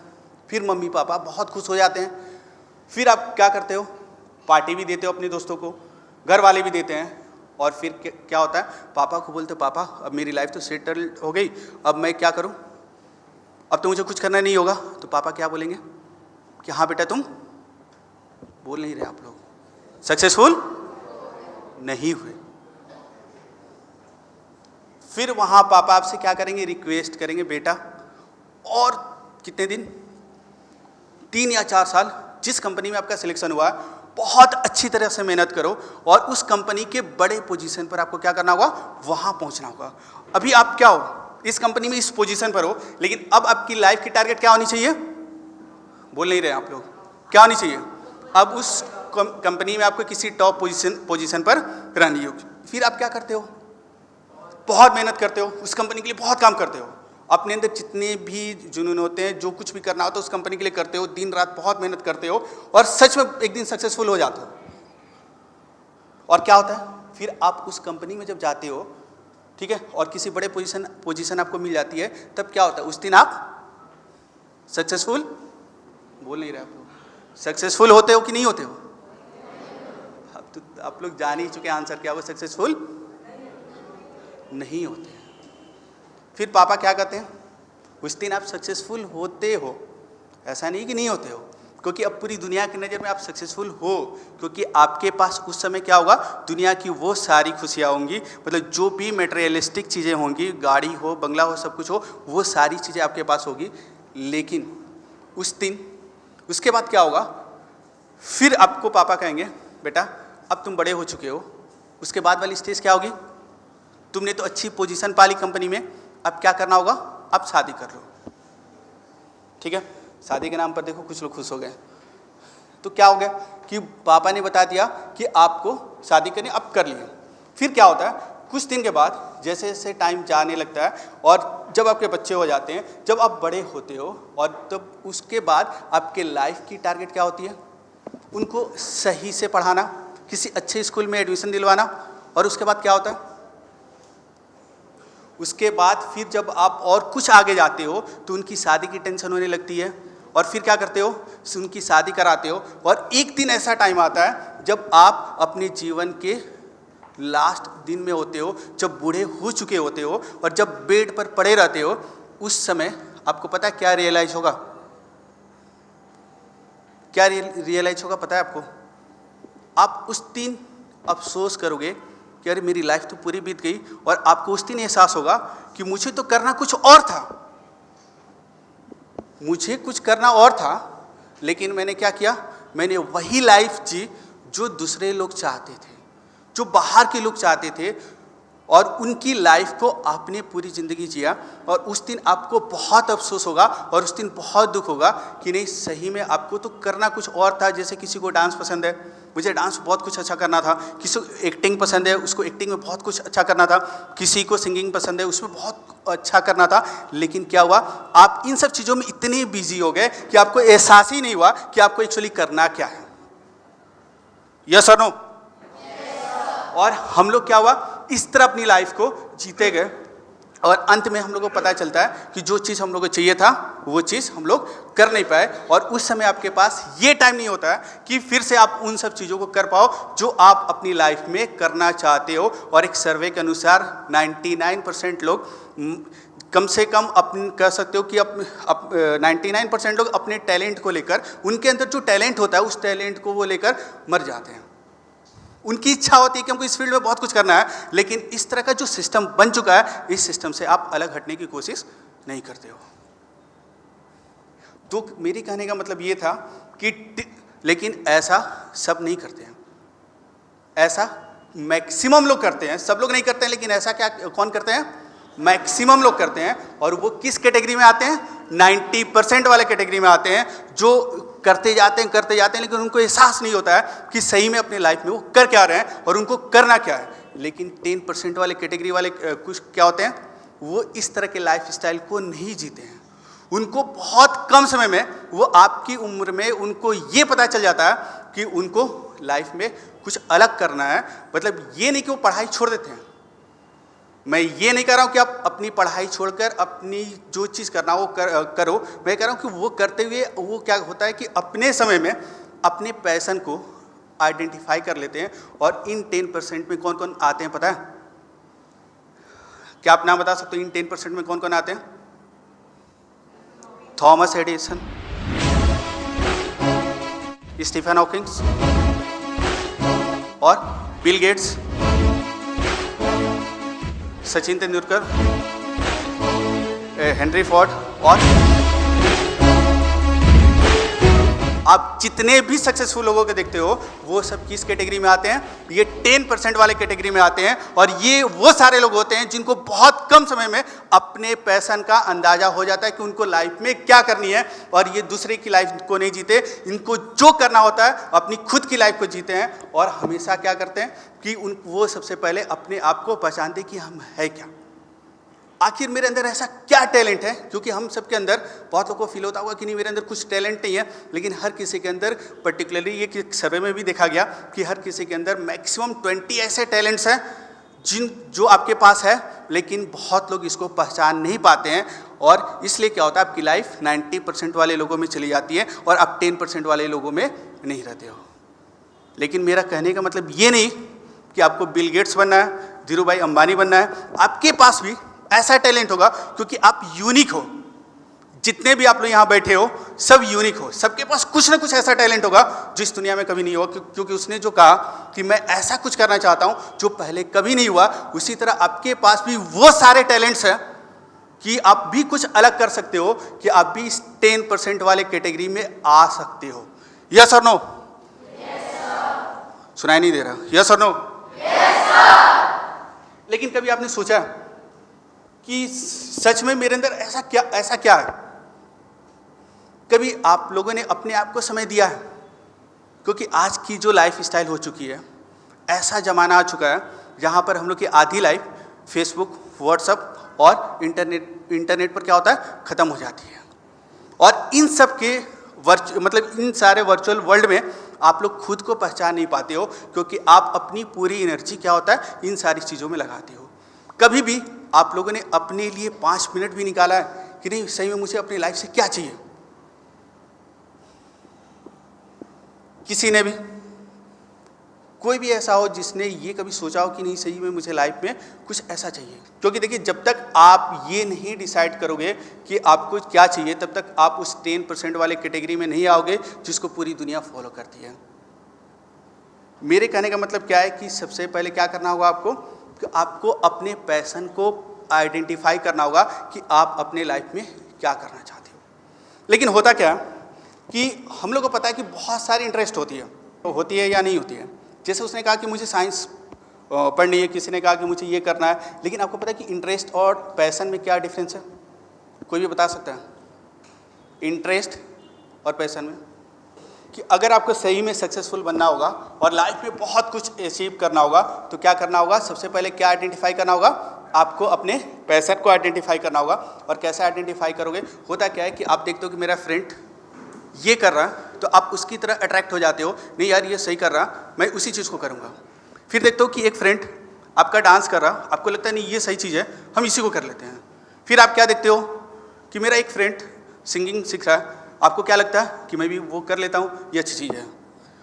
फिर मम्मी पापा बहुत खुश हो जाते हैं। फिर आप क्या करते हो? पार्टी भी देते हो अपने दोस्तों को, घर वाले भी देते हैं, और फिर क्या होता है, पापा को बोलते हो पापा अब मेरी लाइफ तो सेटल हो गई, अब मैं क्या करूं, अब तो मुझे कुछ करना नहीं होगा। तो पापा क्या बोलेंगे कि हाँ बेटा तुम बोल नहीं रहे, आप लोग सक्सेसफुल नहीं हुए। फिर वहां पापा आपसे क्या करेंगे, रिक्वेस्ट करेंगे बेटा और कितने दिन, 3 या 4 साल जिस कंपनी में आपका सिलेक्शन हुआ है बहुत अच्छी तरह से मेहनत करो और उस कंपनी के बड़े पोजीशन पर आपको क्या करना होगा, वहां पहुंचना होगा। अभी आप क्या हो, इस कंपनी में इस पोजीशन पर हो, लेकिन अब आपकी लाइफ की टारगेट क्या होनी चाहिए, बोल नहीं रहे आप लोग, क्या होनी चाहिए, अब उस कंपनी में आपको किसी टॉप पोजीशन पर रहनी होगी। फिर आप क्या करते हो, बहुत मेहनत करते हो, उस कंपनी के लिए बहुत काम करते हो, अपने अंदर जितने भी जुनून होते हैं, जो कुछ भी करना होता है उस कंपनी के लिए करते हो, दिन रात बहुत मेहनत करते हो और सच में एक दिन सक्सेसफुल हो जाते हो। और क्या होता है, फिर आप उस कंपनी में जब जाते हो, ठीक है, और किसी बड़े पोजीशन आपको मिल जाती है, तब क्या होता है, उस दिन आप सक्सेसफुल, बोल नहीं रहे आप लोग, सक्सेसफुल होते हो कि नहीं होते हो? अब तो आप लोग जान ही चुके आंसर क्या हो, सक्सेसफुल नहीं होते। फिर पापा क्या कहते हैं, उस दिन आप सक्सेसफुल होते हो, ऐसा नहीं कि नहीं होते हो, क्योंकि अब पूरी दुनिया की नज़र में आप सक्सेसफुल हो, क्योंकि आपके पास उस समय क्या होगा, दुनिया की वो सारी खुशियाँ होंगी, मतलब जो भी मटेरियलिस्टिक चीज़ें होंगी, गाड़ी हो, बंगला हो, सब कुछ हो, वो सारी चीज़ें आपके पास होगी। लेकिन उस दिन, उसके बाद क्या होगा, फिर आपको पापा कहेंगे बेटा अब तुम बड़े हो चुके हो, उसके बाद वाली स्टेज क्या होगी, तुमने तो अच्छी पोजीशन पाली कंपनी में, अब क्या करना होगा, अब शादी कर लो। ठीक है, शादी के नाम पर देखो कुछ लोग खुश हो गए, तो क्या हो गया कि पापा ने बता दिया कि आपको शादी करनी, अब कर लिए। फिर क्या होता है, कुछ दिन के बाद जैसे जैसे टाइम जाने लगता है और जब आपके बच्चे हो जाते हैं, जब आप बड़े होते हो, और तब उसके बाद आपके लाइफ की टारगेट क्या होती है, उनको सही से पढ़ाना, किसी अच्छे स्कूल में एडमिशन दिलवाना, और उसके बाद क्या होता है, उसके बाद फिर जब आप और कुछ आगे जाते हो तो उनकी शादी की टेंशन होने लगती है, और फिर क्या करते हो, उनकी शादी कराते हो, और एक दिन ऐसा टाइम आता है जब आप अपने जीवन के लास्ट दिन में होते हो, जब बूढ़े हो चुके होते हो और जब बेड पर पड़े रहते हो, उस समय आपको पता है क्या रियलाइज होगा, क्या रियलाइज होगा पता है आपको, आप उस दिन अफसोस करोगे कि अरे मेरी लाइफ तो पूरी बीत गई, और आपको उस दिन एहसास होगा कि मुझे तो करना कुछ और था, मुझे कुछ करना और था, लेकिन मैंने क्या किया, मैंने वही लाइफ जी जो दूसरे लोग चाहते थे, जो बाहर के लोग चाहते थे, और उनकी लाइफ को आपने पूरी ज़िंदगी जिया, और उस दिन आपको बहुत अफसोस होगा और उस दिन बहुत दुख होगा कि नहीं सही में आपको तो करना कुछ और था। जैसे किसी को डांस पसंद है, मुझे डांस बहुत कुछ अच्छा करना था, किसी को एक्टिंग पसंद है, उसको एक्टिंग में बहुत कुछ अच्छा करना था, किसी को सिंगिंग पसंद है, उसमें बहुत अच्छा करना था, लेकिन क्या हुआ, आप इन सब चीज़ों में इतने बिजी हो गए कि आपको एहसास ही नहीं हुआ कि आपको एक्चुअली करना क्या है। यस और नो? और हम लोग क्या हुआ, इस तरह अपनी लाइफ को जीते गए, और अंत में हम लोग को पता चलता है कि जो चीज़ हम लोग को चाहिए था वो चीज़ हम लोग कर नहीं पाए, और उस समय आपके पास ये टाइम नहीं होता है कि फिर से आप उन सब चीज़ों को कर पाओ जो आप अपनी लाइफ में करना चाहते हो। और एक सर्वे के अनुसार 99% लोग कम से कम अपन कह सकते हो कि 99% लोग अपने टैलेंट को लेकर, उनके अंदर जो टैलेंट होता है उस टैलेंट को वो लेकर मर जाते हैं। उनकी इच्छा होती है कि हमको इस फील्ड में बहुत कुछ करना है, लेकिन इस तरह का जो सिस्टम बन चुका है, इस सिस्टम से आप अलग हटने की कोशिश नहीं करते हो। तो मेरी कहने का मतलब ये था कि लेकिन ऐसा सब नहीं करते हैं, ऐसा मैक्सिमम लोग करते हैं, सब लोग नहीं करते हैं, लेकिन ऐसा क्या कौन करते हैं, मैक्सिमम लोग करते हैं। और वो किस कैटेगरी में आते हैं, 90% वाले कैटेगरी में आते हैं, जो करते जाते हैं, लेकिन उनको एहसास नहीं होता है कि सही में अपने लाइफ में वो कर क्या रहे हैं और उनको करना क्या है। लेकिन 10% वाले कैटेगरी वाले कुछ क्या होते हैं, वो इस तरह के लाइफ स्टाइल को नहीं जीते हैं। उनको बहुत कम समय में, वो आपकी उम्र में उनको ये पता चल जाता है कि उनको लाइफ में कुछ अलग करना है। मतलब ये नहीं कि वो पढ़ाई छोड़ देते हैं। मैं ये नहीं कह रहा हूँ कि आप अपनी पढ़ाई छोड़कर अपनी जो चीज़ करना वो करो। मैं कह रहा हूँ कि वो करते हुए वो क्या होता है कि अपने समय में अपने पैशन को आइडेंटिफाई कर लेते हैं। और इन 10% में कौन कौन आते हैं पता है? क्या आप नाम बता सकते हो इन 10% में कौन कौन आते हैं? थॉमस एडिसन, स्टीफन हॉकिंग्स और Bill Gates, Sachin Tendulkar, Henry Ford. और आप जितने भी सक्सेसफुल लोगों को देखते हो वो सब किस कैटेगरी में आते हैं? ये 10% वाले कैटेगरी में आते हैं। और ये वो सारे लोग होते हैं जिनको बहुत कम समय में अपने पैशन का अंदाजा हो जाता है कि उनको लाइफ में क्या करनी है। और ये दूसरे की लाइफ को नहीं जीते, इनको जो करना होता है अपनी खुद की लाइफ को जीते हैं। और हमेशा क्या करते हैं कि वो सबसे पहले अपने आप को पहचानते कि हम है क्या, आखिर मेरे अंदर ऐसा क्या टैलेंट है। क्योंकि हम सबके अंदर, बहुत लोगों को फील होता होगा कि नहीं मेरे अंदर कुछ टैलेंट नहीं है, लेकिन हर किसी के अंदर, पर्टिकुलरली ये सर्वे में भी देखा गया कि हर किसी के अंदर मैक्सिमम 20 ऐसे टैलेंट्स हैं जो आपके पास है, लेकिन बहुत लोग इसको पहचान नहीं पाते हैं। और इसलिए क्या होता है, आपकी लाइफ 90% वाले लोगों में चली जाती है और आप 10% वाले लोगों में नहीं रहते हो। लेकिन मेरा कहने का मतलब ये नहीं कि आपको बिल गेट्स बनना है, धीरू भाई अंबानी बनना है। आपके पास भी ऐसा टैलेंट होगा क्योंकि आप यूनिक हो। जितने भी आप लोग यहाँ बैठे हो सब यूनिक हो, सबके पास कुछ ना कुछ ऐसा टैलेंट होगा जो इस दुनिया में कभी नहीं हुआ। क्योंकि उसने जो कहा कि मैं ऐसा कुछ करना चाहता हूँ जो पहले कभी नहीं हुआ, उसी तरह आपके पास भी वो सारे टैलेंट्स हैं कि आप भी कुछ अलग कर सकते हो, कि आप भी इस 10% वाले कैटेगरी में आ सकते हो। यस और नो? सुनाई नहीं दे रहा? यस और नो? लेकिन कभी आपने सोचा कि सच में मेरे अंदर ऐसा क्या है? कभी आप लोगों ने अपने आप को समय दिया है? क्योंकि आज की जो लाइफ स्टाइल हो चुकी है, ऐसा ज़माना आ चुका है जहाँ पर हम लोग की आधी लाइफ फेसबुक, व्हाट्सएप और इंटरनेट पर क्या होता है, ख़त्म हो जाती है। और इन सब के इन सारे वर्चुअल वर्ल्ड में आप लोग खुद को पहचान नहीं पाते हो, क्योंकि आप अपनी पूरी एनर्जी क्या होता है, इन सारी चीज़ों में लगाते हो। कभी भी आप लोगों ने अपने लिए 5 मिनट भी निकाला है कि नहीं सही में मुझे अपनी लाइफ से क्या चाहिए? किसी ने भी, कोई भी ऐसा हो जिसने ये कभी सोचा हो कि नहीं सही में मुझे लाइफ में कुछ ऐसा चाहिए? क्योंकि देखिए, जब तक आप ये नहीं डिसाइड करोगे कि आपको क्या चाहिए, तब तक आप उस 10% वाले कैटेगरी में नहीं आओगे जिसको पूरी दुनिया फॉलो करती है। मेरे कहने का मतलब क्या है कि सबसे पहले क्या करना होगा आपको, कि आपको अपने पैशन को आइडेंटिफाई करना होगा कि आप अपने लाइफ में क्या करना चाहते हो। लेकिन होता क्या कि हम लोग को पता है कि बहुत सारी इंटरेस्ट होती है या नहीं होती है। जैसे उसने कहा कि मुझे साइंस पढ़नी है, किसी ने कहा कि मुझे ये करना है। लेकिन आपको पता है कि इंटरेस्ट और पैशन में क्या डिफरेंस है? कोई भी बता सकता है? इंटरेस्ट और पैशन में कि अगर आपको सही में सक्सेसफुल बनना होगा और लाइफ में बहुत कुछ अचीव करना होगा, तो क्या करना होगा? सबसे पहले क्या आइडेंटिफाई करना होगा? आपको अपने पैशन को आइडेंटिफाई करना होगा। और कैसे आइडेंटिफाई करोगे? होता क्या है कि आप देखते हो कि मेरा फ्रेंड ये कर रहा है, तो आप उसकी तरह अट्रैक्ट हो जाते हो, नहीं यार ये सही कर रहा, मैं उसी चीज़ को करूँगा। फिर देखते हो कि एक फ्रेंड आपका डांस कर रहा, आपको लगता है नहीं ये सही चीज़ है, हम इसी को कर लेते हैं। फिर आप क्या देखते हो कि मेरा एक फ्रेंड सिंगिंग सीख रहा है, आपको क्या लगता है कि मैं भी वो कर लेता हूँ, ये अच्छी चीज़ है।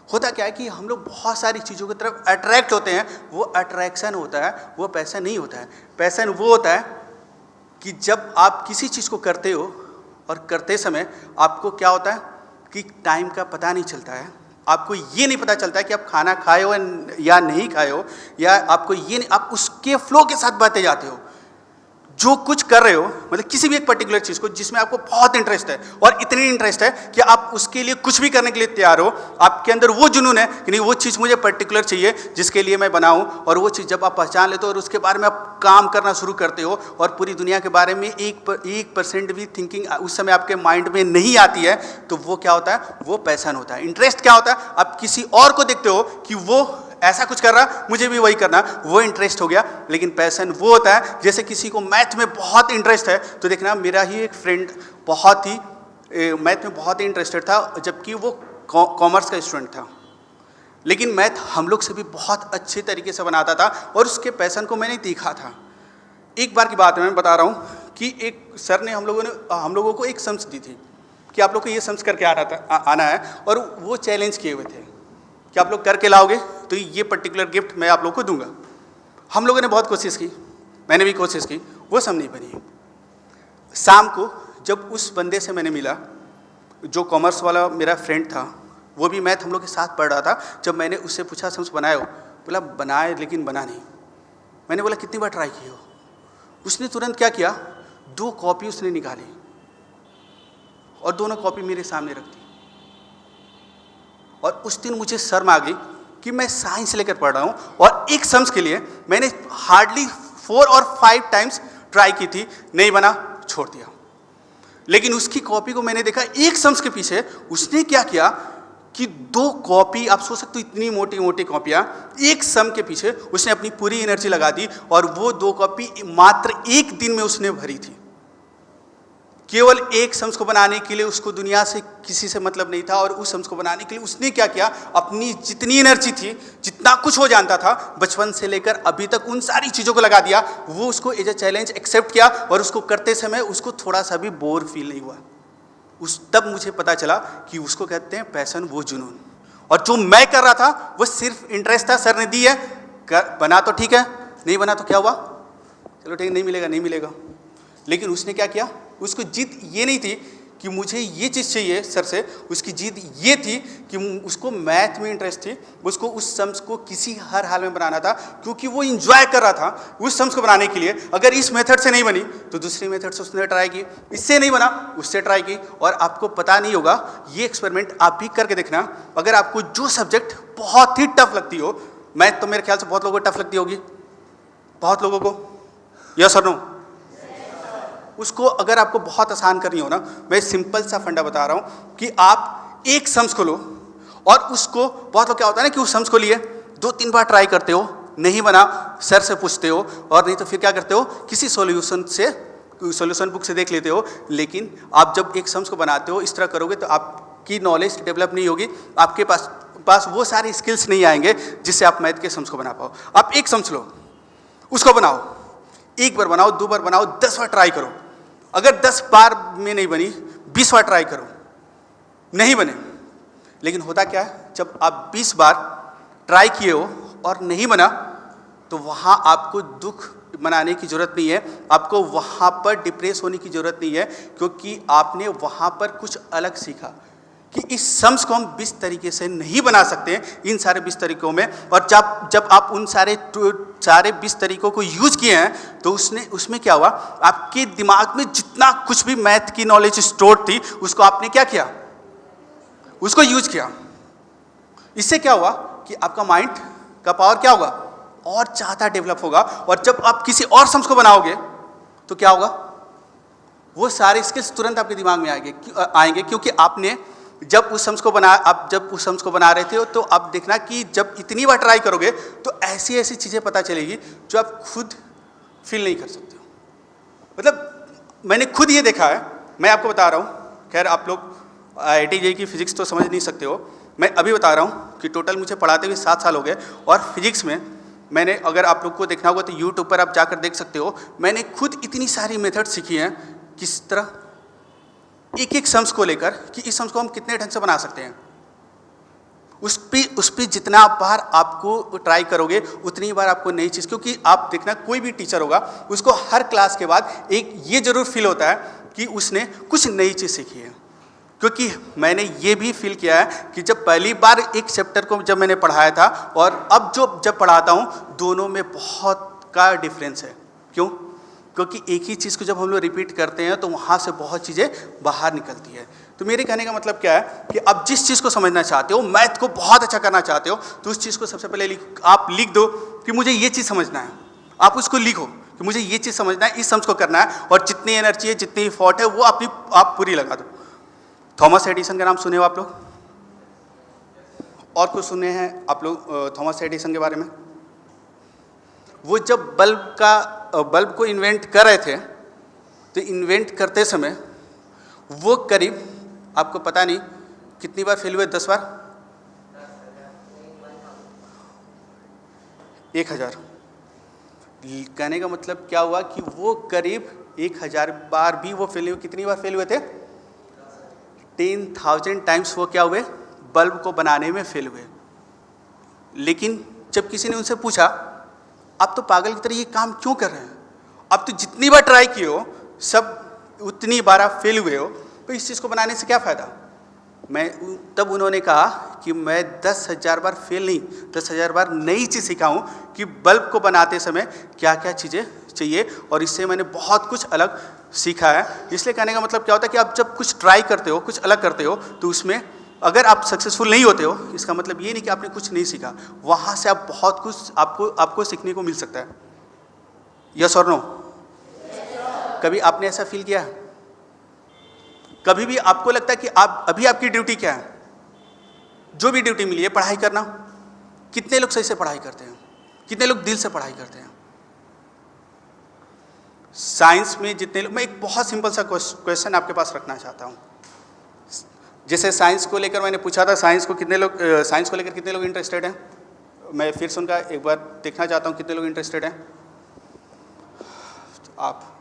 होता क्या है कि हम लोग बहुत सारी चीज़ों की तरफ अट्रैक्ट होते हैं। वो अट्रैक्शन होता है, वो पैशन नहीं होता है। पैशन वो होता है कि जब आप किसी चीज़ को करते हो और करते समय आपको क्या होता है कि टाइम का पता नहीं चलता है। आपको ये नहीं पता चलता है कि आप खाना खाए हो या नहीं खाए हो, या आपको ये नहीं, आप उसके फ्लो के साथ बढ़ते जाते हो। जो कुछ कर रहे हो, मतलब किसी भी एक पर्टिकुलर चीज़ को जिसमें आपको बहुत इंटरेस्ट है, और इतनी इंटरेस्ट है कि आप उसके लिए कुछ भी करने के लिए तैयार हो। आपके अंदर वो जुनून है कि नहीं वो चीज़ मुझे पर्टिकुलर चाहिए जिसके लिए मैं बनाऊं। और वो चीज़ जब आप पहचान लेते हो और उसके बारे में आप काम करना शुरू करते हो, और पूरी दुनिया के बारे में 1% भी थिंकिंग उस समय आपके माइंड में नहीं आती है, तो वो क्या होता है? वो पैशन होता है। इंटरेस्ट क्या होता है? आप किसी और को देखते हो कि वो ऐसा कुछ कर रहा, मुझे भी वही करना, वो इंटरेस्ट हो गया। लेकिन पैशन वो होता है, जैसे किसी को मैथ में बहुत इंटरेस्ट है, तो देखना मेरा ही एक फ्रेंड बहुत ही मैथ में बहुत ही इंटरेस्टेड था, जबकि वो कॉमर्स का स्टूडेंट था, लेकिन मैथ हम लोग से भी बहुत अच्छे तरीके से बनाता था और उसके पैशन को मैंने देखा था। एक बार की बात है, मैं बता रहा हूँ कि एक सर ने हम लोगों को एक सम्स दी थी कि आप लोग को ये सम्स करके आना है, और वो चैलेंज किए हुए थे कि आप लोग करके लाओगे तो ये पर्टिकुलर गिफ्ट मैं आप लोग को दूंगा। हम लोगों ने बहुत कोशिश की, मैंने भी कोशिश की, वो सब नहीं बनी। शाम को जब उस बंदे से मैंने मिला, जो कॉमर्स वाला मेरा फ्रेंड था, वो भी मैथ हम लोग के साथ पढ़ रहा था, जब मैंने उससे पूछा सम्स बनाए हो, बोला बनाए लेकिन बना नहीं। मैंने बोला कितनी बार ट्राई की हो? उसने तुरंत क्या किया, 2 कॉपी उसने निकाली और दोनों कॉपी मेरे सामने रख दी। और उस दिन मुझे शर्म आ गई कि मैं साइंस लेकर पढ़ रहा हूँ और एक सम्स के लिए मैंने हार्डली 4 और 5 टाइम्स ट्राई की थी, नहीं बना, छोड़ दिया। लेकिन उसकी कॉपी को मैंने देखा, एक सम्स के पीछे उसने क्या किया कि 2 कॉपी, आप सोच सकते हो इतनी मोटी मोटी कॉपियाँ, एक सम के पीछे उसने अपनी पूरी एनर्जी लगा दी और वो 2 कॉपी मात्र एक दिन में उसने भरी थी। केवल एक सम्स को बनाने के लिए उसको दुनिया से किसी से मतलब नहीं था, और उस सम्स को बनाने के लिए उसने क्या किया, अपनी जितनी एनर्जी थी, जितना कुछ वो जानता था बचपन से लेकर अभी तक, उन सारी चीज़ों को लगा दिया। वो उसको एज ए चैलेंज एक्सेप्ट किया और उसको करते समय उसको थोड़ा सा भी बोर फील नहीं हुआ। तब मुझे पता चला कि उसको कहते हैं पैशन, वो जुनून। और जो मैं कर रहा था वो सिर्फ इंटरेस्ट था, सर ने दी है, बना तो ठीक है, नहीं बना तो क्या हुआ, चलो ठीक, नहीं मिलेगा नहीं मिलेगा। लेकिन उसने क्या किया, उसको जीत ये नहीं थी कि मुझे ये चीज़ चाहिए सर से, उसकी जीत ये थी कि उसको मैथ में इंटरेस्ट थी, उसको उस सम्स को किसी हर हाल में बनाना था, क्योंकि वो इंजॉय कर रहा था उस सम्स को बनाने के लिए। अगर इस मेथड से नहीं बनी तो दूसरी मेथड से उसने ट्राई की, इससे नहीं बना उससे ट्राई की। और आपको पता नहीं होगा, ये एक्सपेरिमेंट आप भी करके देखना, अगर आपको जो सब्जेक्ट बहुत ही टफ लगती हो, मैथ तो मेरे ख्याल से बहुत लोगों को टफ लगती होगी, बहुत लोगों को, यस और नो, उसको अगर आपको बहुत आसान करनी हो ना, मैं सिंपल सा फंडा बता रहा हूँ कि आप एक सम्स को लो और उसको, बहुत लोग क्या होता है ना कि उस सम्स को लिए 2-3 बार ट्राई करते हो, नहीं बना सर से पूछते हो, और नहीं तो फिर क्या करते हो, किसी सॉल्यूशन बुक से देख लेते हो। लेकिन आप जब एक सम्स को बनाते हो, इस तरह करोगे तो आपकी नॉलेज डेवलप नहीं होगी, आपके पास वो सारे स्किल्स नहीं आएंगे जिससे आप मैथ के सम्स को बना पाओ। आप एक सम्स लो, उसको बनाओ, 1 बार बनाओ, 2 बार बनाओ, 10 बार ट्राई करो। अगर 10 बार में नहीं बनी, 20 बार ट्राई करो, नहीं बने। लेकिन होता क्या है, जब आप 20 बार ट्राई किए हो और नहीं बना, तो वहाँ आपको दुख मनाने की ज़रूरत नहीं है, आपको वहाँ पर डिप्रेस होने की ज़रूरत नहीं है, क्योंकि आपने वहाँ पर कुछ अलग सीखा कि इस सम्स को हम 20 तरीके से नहीं बना सकते हैं, इन सारे 20 तरीकों में। और जब आप उन सारे 20 तरीकों को यूज किए हैं, तो उसमें क्या हुआ, आपके दिमाग में जितना कुछ भी मैथ की नॉलेज स्टोर थी, उसको आपने क्या किया, उसको यूज किया। इससे क्या हुआ कि आपका माइंड का पावर क्या होगा, और ज़्यादा डेवलप होगा। और जब आप किसी और सम्स को बनाओगे तो क्या होगा, वो सारे स्किल्स तुरंत आपके दिमाग में आएंगे, क्योंकि आपने जब उस सम्स को बना रहे थे, तो अब देखना कि जब इतनी बार ट्राई करोगे तो ऐसी ऐसी चीज़ें पता चलेगी जो आप खुद फील नहीं कर सकते हो। मतलब मैंने खुद ये देखा है, मैं आपको बता रहा हूँ। खैर आप लोग IIT JEE की फिजिक्स तो समझ नहीं सकते हो, मैं अभी बता रहा हूँ कि टोटल मुझे पढ़ाते हुए 7 साल हो गए, और फिजिक्स में मैंने, अगर आप लोग को देखना होगा तो यूट्यूब पर आप जाकर देख सकते हो, मैंने खुद इतनी सारी मेथड सीखी हैं, किस तरह एक सम्स को लेकर कि इस सम्स को हम कितने ढंग से बना सकते हैं। उस पर जितना बार आपको ट्राई करोगे, उतनी बार आपको नई चीज़, क्योंकि आप देखना कोई भी टीचर होगा, उसको हर क्लास के बाद एक ये जरूर फील होता है कि उसने कुछ नई चीज़ सीखी है। क्योंकि मैंने ये भी फील किया है कि जब पहली बार एक चैप्टर को जब मैंने पढ़ाया था और अब जब पढ़ाता हूँ, दोनों में बहुत का डिफरेंस है। क्यों? क्योंकि एक ही चीज़ को जब हम लोग रिपीट करते हैं तो वहाँ से बहुत चीज़ें बाहर निकलती है। तो मेरे कहने का मतलब क्या है कि अब जिस चीज़ को समझना चाहते हो, मैथ को बहुत अच्छा करना चाहते हो, तो उस चीज़ को सबसे पहले आप लिख दो कि मुझे ये चीज़ समझना है। आप उसको लिखो कि मुझे ये चीज़ समझना है, इस सम्स को करना है, और जितनी एनर्जी है, जितनी एफर्ट है, वो आप पूरी लगा दो। थॉमस एडिसन का नाम सुने हो आप लोग? और कुछ सुने हैं आप लोग थॉमस एडिसन के बारे में? वो जब बल्ब को इन्वेंट कर रहे थे, तो इन्वेंट करते समय वो करीब, आपको पता नहीं कितनी बार फेल हुए? 10 बार? 1000। कहने का मतलब क्या हुआ कि वो करीब 1000 बार भी वो फेल हुए। कितनी बार फेल हुए थे? 10,000 टाइम्स वो क्या हुए? बल्ब को बनाने में फेल हुए। लेकिन जब किसी ने उनसे पूछा, आप तो पागल की तरह ये काम क्यों कर रहे हैं? आप तो जितनी बार ट्राई किए हो सब उतनी बार आप फेल हुए हो, तो इस चीज़ को बनाने से क्या फ़ायदा? तब उन्होंने कहा कि मैं 10,000 बार फेल नहीं, 10,000 बार नई चीज़ सीखा हूँ कि बल्ब को बनाते समय क्या क्या चीज़ें चाहिए, और इससे मैंने बहुत कुछ अलग सीखा है। इसलिए कहने का मतलब क्या होता है कि आप जब कुछ ट्राई करते हो, कुछ अलग करते हो, तो उसमें अगर आप सक्सेसफुल नहीं होते हो, इसका मतलब ये नहीं कि आपने कुछ नहीं सीखा। वहाँ से आप बहुत कुछ आपको सीखने को मिल सकता है। यस और नो? कभी आपने ऐसा फील किया है? कभी भी आपको लगता है कि अभी आपकी ड्यूटी क्या है? जो भी ड्यूटी मिली है, पढ़ाई करना। कितने लोग सही से पढ़ाई करते हैं? कितने लोग दिल से पढ़ाई करते हैं? साइंस में जितने लोग, मैं एक बहुत सिंपल सा क्वेश्चन आपके पास रखना चाहता हूँ। जैसे साइंस को लेकर मैंने पूछा था, साइंस को लेकर कितने लोग इंटरेस्टेड हैं? मैं फिर से उनका एक बार देखना चाहता हूँ, कितने लोग इंटरेस्टेड हैं? आप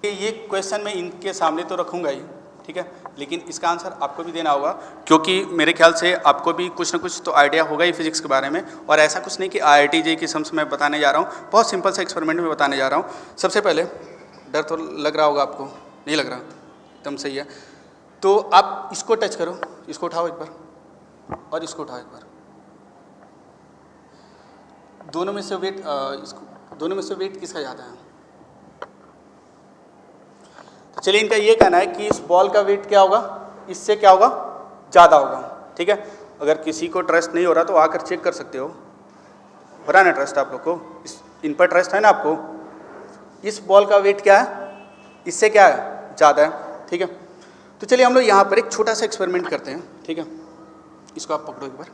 ये क्वेश्चन मैं इनके सामने तो रखूँगा ही, ठीक है, लेकिन इसका आंसर आपको भी देना होगा, क्योंकि मेरे ख्याल से आपको भी कुछ ना कुछ तो आइडिया होगा ही फिजिक्स के बारे में। और ऐसा कुछ नहीं कि IIT JEE की सम्स मैं बताने जा रहा हूँ, बहुत सिंपल सा एक्सपेरिमेंट में बताने जा रहा हूँ। सबसे पहले, डर तो लग रहा होगा आपको, नहीं लग रहा? एकदम सही है। तो आप इसको टच करो, इसको उठाओ एक बार, और इसको उठाओ एक बार। दोनों में से वेट किसका ज़्यादा है? तो चलिए, इनका ये कहना है कि इस बॉल का वेट क्या होगा, इससे क्या होगा, ज़्यादा होगा, ठीक है। अगर किसी को ट्रस्ट नहीं हो रहा तो आकर चेक कर सकते हो रहा ना ट्रस्ट आप लोग को? इन पर ट्रस्ट है ना आपको? इस बॉल का वेट क्या है, इससे क्या है, ज़्यादा है, ठीक है। तो चलिए हम लोग यहाँ पर एक छोटा सा एक्सपेरिमेंट करते हैं, ठीक है। इसको आप पकड़ो एक बार,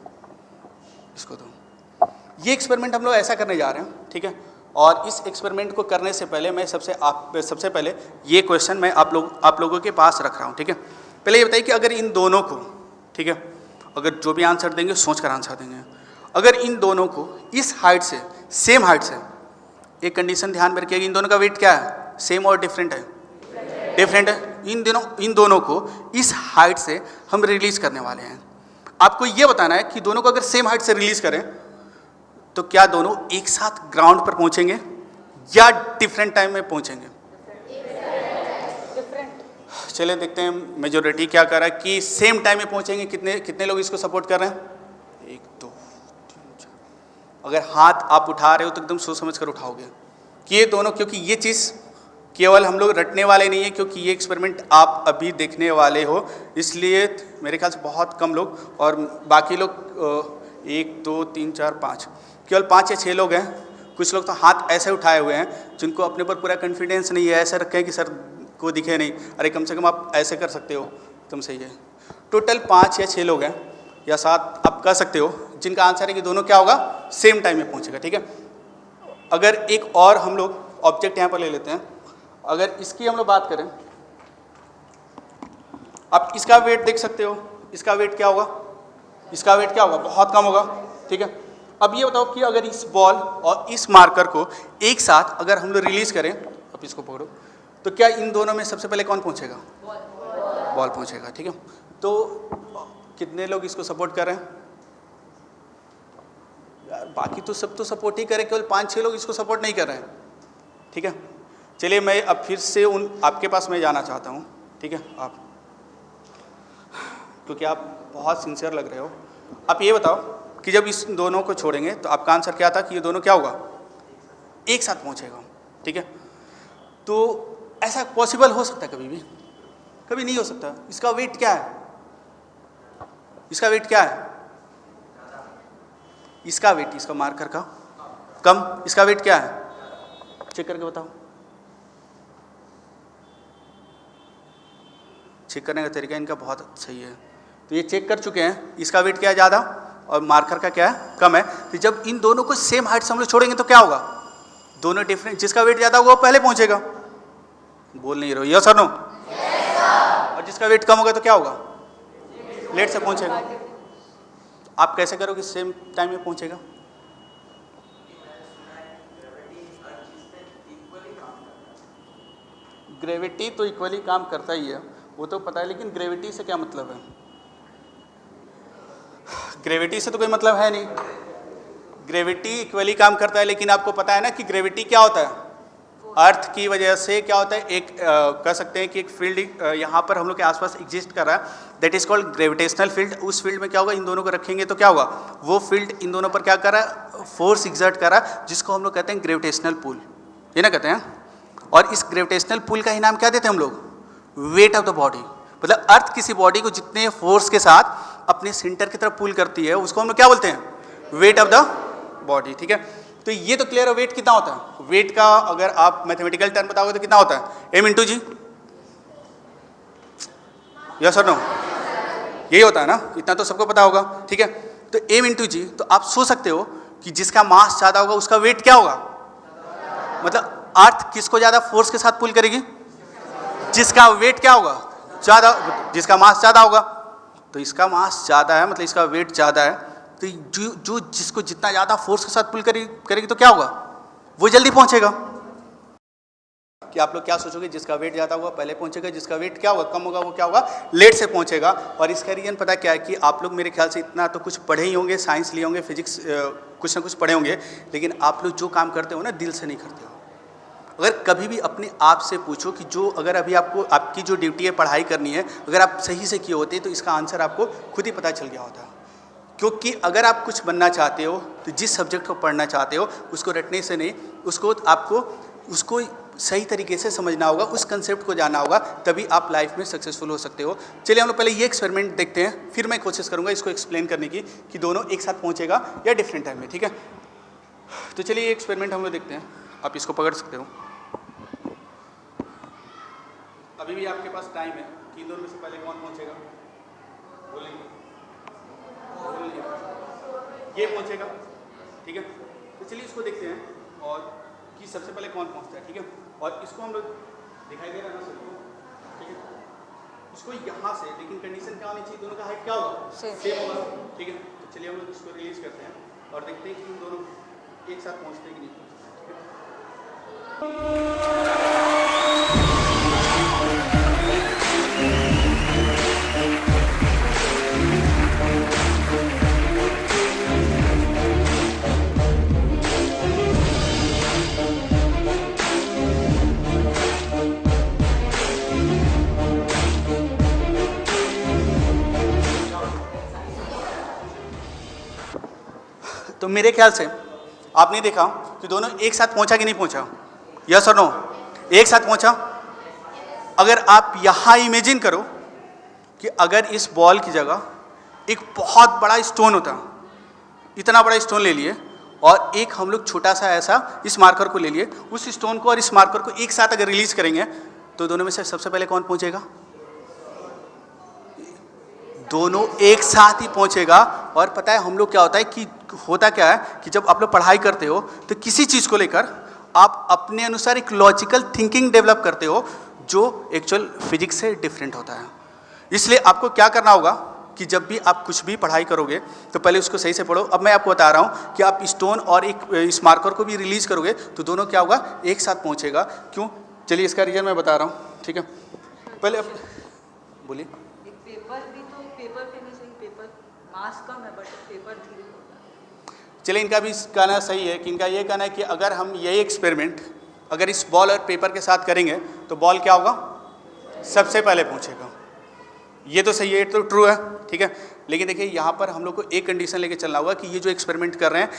इसको दो। ये एक्सपेरिमेंट हम लोग ऐसा करने जा रहे हैं, ठीक है। और इस एक्सपेरिमेंट को करने से पहले मैं सबसे पहले ये क्वेश्चन मैं आप लोगों के पास रख रहा हूँ, ठीक है। पहले ये बताइए कि अगर इन दोनों को, ठीक है, अगर जो भी आंसर देंगे सोच कर आंसर देंगे, अगर इन दोनों को इस हाइट से, सेम हाइट से, एक कंडीशन ध्यान में रखिएगा, इन दोनों का वेट क्या है, सेम और डिफरेंट है? डिफरेंट है। इन दोनों को इस हाइट से हम रिलीज करने वाले हैं। आपको ये बताना है कि दोनों को अगर सेम हाइट से रिलीज करें तो क्या दोनों एक साथ ग्राउंड पर पहुंचेंगे या डिफरेंट टाइम में पहुंचेंगे? चलिए देखते हैं मेजोरिटी क्या कर रहा है कि सेम टाइम में पहुंचेंगे। कितने लोग इसको सपोर्ट कर रहे हैं? 1 2 3 4। अगर हाथ आप उठा रहे हो तो एकदम सोच समझ कर उठाओगे कि ये दोनों, क्योंकि ये चीज़ केवल हम लोग रटने वाले नहीं है, क्योंकि ये एक्सपेरिमेंट आप अभी देखने वाले हो, इसलिए मेरे ख्याल से बहुत कम लोग, और बाकी लोग 1 2 3 4 5, केवल 5 या 6 लोग हैं। कुछ लोग तो हाथ ऐसे उठाए हुए हैं जिनको अपने पर पूरा कॉन्फिडेंस नहीं है, ऐसे रखे हैं कि सर को दिखे नहीं। अरे कम से कम आप ऐसे कर सकते हो, तुम सही है। टोटल 5 या 6 लोग हैं या 7 आप कह सकते हो, जिनका आंसर है कि दोनों क्या होगा, सेम टाइम में पहुंचेगा, ठीक है। अगर एक और हम लोग ऑब्जेक्ट यहाँ पर ले लेते हैं, अगर इसकी हम लोग बात करें, आप इसका वेट देख सकते हो, इसका वेट क्या होगा, इसका वेट क्या होगा, बहुत कम होगा, ठीक है। अब ये बताओ कि अगर इस बॉल और इस मार्कर को एक साथ अगर हम लोग रिलीज करें, अब इसको पकड़ो, तो क्या इन दोनों में सबसे पहले कौन पहुंचेगा? बॉल पहुंचेगा, ठीक है। तो कितने लोग इसको सपोर्ट कर रहे हैं? यार बाकी तो सब तो सपोर्ट ही करें, केवल 5-6 लोग इसको सपोर्ट नहीं कर रहे हैं, ठीक है। चलिए मैं अब फिर से आपके पास मैं जाना चाहता हूँ, ठीक है, आप, क्योंकि आप बहुत सिंसियर लग रहे हो। आप ये बताओ कि जब इस दोनों को छोड़ेंगे तो आपका आंसर क्या था कि ये दोनों क्या होगा, एक साथ पहुँचेगा, ठीक है। तो ऐसा पॉसिबल हो सकता है कभी भी? कभी नहीं हो सकता। इसका वेट क्या है, इसका वेट क्या है, इसका वेट, इसका मार्कर का कम, इसका वेट क्या है, चेक करके बताओ। चेक करने का तरीका इनका बहुत सही है। तो ये चेक कर चुके हैं, इसका वेट क्या है, ज़्यादा, और मार्कर का क्या है, कम है। तो जब इन दोनों को सेम हाइट से हम लोग छोड़ेंगे तो क्या होगा, दोनों डिफरेंट, जिसका वेट ज़्यादा होगा वो पहले पहुंचेगा। बोल नहीं रहो, यस और नो? और जिसका वेट कम होगा तो क्या होगा, लेट से पहुंचेगा। आप कैसे करोगे सेम टाइम में पहुंचेगा? ग्रेविटी तो इक्वली काम करता ही है, वो तो पता है, लेकिन ग्रेविटी से क्या मतलब है? ग्रेविटी से तो कोई मतलब है नहीं। ग्रेविटी इक्वली काम करता है, लेकिन आपको पता है ना कि ग्रेविटी क्या होता है, अर्थ की वजह से क्या होता है, एक कह सकते हैं कि एक फील्ड यहाँ पर हम लोग के आसपास एग्जिस्ट कर रहा है, that is called gravitational field. उस फील्ड में क्या होगा, इन दोनों को रखेंगे तो क्या होगा, वो फील्ड इन दोनों पर क्या कर रहा है, फोर्स एग्जर्ट कर रहा है, जिसको हम लोग कहते हैं ग्रेविटेशनल पुल, ये ना कहते हैं। और इस ग्रेविटेशनल पुल का ही नाम क्या देते हैं हम लोग, वेट ऑफ द बॉडी। मतलब अर्थ किसी बॉडी को जितने फोर्स के साथ अपने सेंटर की तरफ पुल करती है उसको हम लोग क्या बोलते हैं, वेट ऑफ द बॉडी। ठीक है, तो ये तो क्लियर है। वेट कितना होता है, वेट का अगर आप मैथमेटिकल टर्म बताओगे तो कितना होता है, m इंटू जी, यस और नो? यही होता है ना, इतना तो सबको पता होगा। ठीक है, तो m इंटू जी, तो आप सोच सकते हो कि जिसका मास ज्यादा होगा उसका वेट क्या होगा, मतलब अर्थ किसको ज्यादा फोर्स के साथ पुल करेगी, जिसका वेट क्या होगा, ज्यादा, जिसका मास ज्यादा होगा। तो इसका मास ज्यादा है, मतलब इसका वेट ज्यादा है, तो जो जिसको जितना ज्यादा फोर्स के साथ पुल करेगी तो क्या होगा, वो जल्दी पहुंचेगा। कि आप लोग क्या सोचोगे, जिसका वेट ज्यादा होगा पहले पहुंचेगा, जिसका वेट क्या होगा, कम होगा, वो क्या होगा, लेट से पहुंचेगा। और इसका रीजन पता क्या है कि आप लोग मेरे ख्याल से इतना तो कुछ पढ़े ही होंगे, साइंस लिए होंगे, फिजिक्स कुछ ना कुछ पढ़े होंगे, लेकिन आप लोग जो काम करते हो ना दिल से नहीं करते हो। अगर कभी भी अपने आप से पूछो कि जो अगर अभी आपको आपकी जो ड्यूटी है पढ़ाई करनी है, अगर आप सही से किए होते तो इसका आंसर आपको खुद ही पता चल गया होता। क्योंकि अगर आप कुछ बनना चाहते हो तो जिस सब्जेक्ट को पढ़ना चाहते हो उसको रटने से नहीं, उसको सही तरीके से समझना होगा, उस कंसेप्ट को जानना होगा, तभी आप लाइफ में सक्सेसफुल हो सकते हो। चलिए हम लोग पहले ये एक्सपेरिमेंट देखते हैं, फिर मैं कोशिश करूँगा इसको एक्सप्लेन करने की कि दोनों एक साथ पहुँचेगा या डिफरेंट टाइम में। ठीक है, तो चलिए ये एक्सपेरिमेंट हम लोग देखते हैं। आप इसको पकड़ सकते हो। अभी भी आपके पास टाइम है कि इन दोनों में से पहले कौन पहुंचेगा, बोलेंगे ये पहुंचेगा। ठीक है, तो चलिए इसको देखते हैं और कि सबसे पहले कौन पहुंचता है। ठीक है, और इसको हम लोग दिखाई दे रहा है ना सबको। ठीक है, इसको यहाँ से, लेकिन कंडीशन क्या होनी चाहिए, दोनों का हाइट क्या होगा, सेम होगा। ठीक है, तो चलिए हम लोग इसको रिलीज करते हैं और देखते हैं कि इन दोनों एक साथ पहुँचते हैं कि नहीं पहुँचते। तो मेरे ख्याल से आपने देखा कि दोनों एक साथ पहुंचा कि नहीं पहुंचा, यस और नो? एक साथ पहुंचा। अगर आप यहाँ इमेजिन करो कि अगर इस बॉल की जगह एक बहुत बड़ा स्टोन होता, इतना बड़ा स्टोन ले लिए और एक हम लोग छोटा सा ऐसा इस मार्कर को ले लिए, उस स्टोन को और इस मार्कर को एक साथ अगर रिलीज करेंगे तो दोनों में से सबसे पहले कौन पहुंचेगा, दोनों एक साथ ही पहुंचेगा। और पता है हम लोग क्या होता है कि होता क्या है कि जब आप लोग पढ़ाई करते हो तो किसी चीज़ को लेकर आप अपने अनुसार एक लॉजिकल थिंकिंग डेवलप करते हो जो एक्चुअल फिजिक्स से डिफरेंट होता है। इसलिए आपको क्या करना होगा कि जब भी आप कुछ भी पढ़ाई करोगे तो पहले उसको सही से पढ़ो। अब मैं आपको बता रहा हूँ कि आप स्टोन और एक इस मार्कर को भी रिलीज करोगे तो दोनों क्या होगा, एक साथ पहुँचेगा। क्यों, चलिए इसका रीजन मैं बता रहा हूँ। ठीक है, पहले बोलिए। पेपर भी तो पेपर पे नहीं सही, पेपर मास कम है बट पेपर धीरे होता है। चलिए इनका भी कहना सही है कि इनका ये कहना है कि अगर हम यही एक्सपेरिमेंट अगर इस बॉल और पेपर के साथ करेंगे तो बॉल क्या होगा, सबसे पहले पहुंचेगा। ये तो सही है, ये तो ट्रू है। ठीक है, लेकिन देखिए यहाँ पर हम लोग को एक कंडीशन लेके चलना होगा कि ये जो एक्सपेरिमेंट कर रहे हैं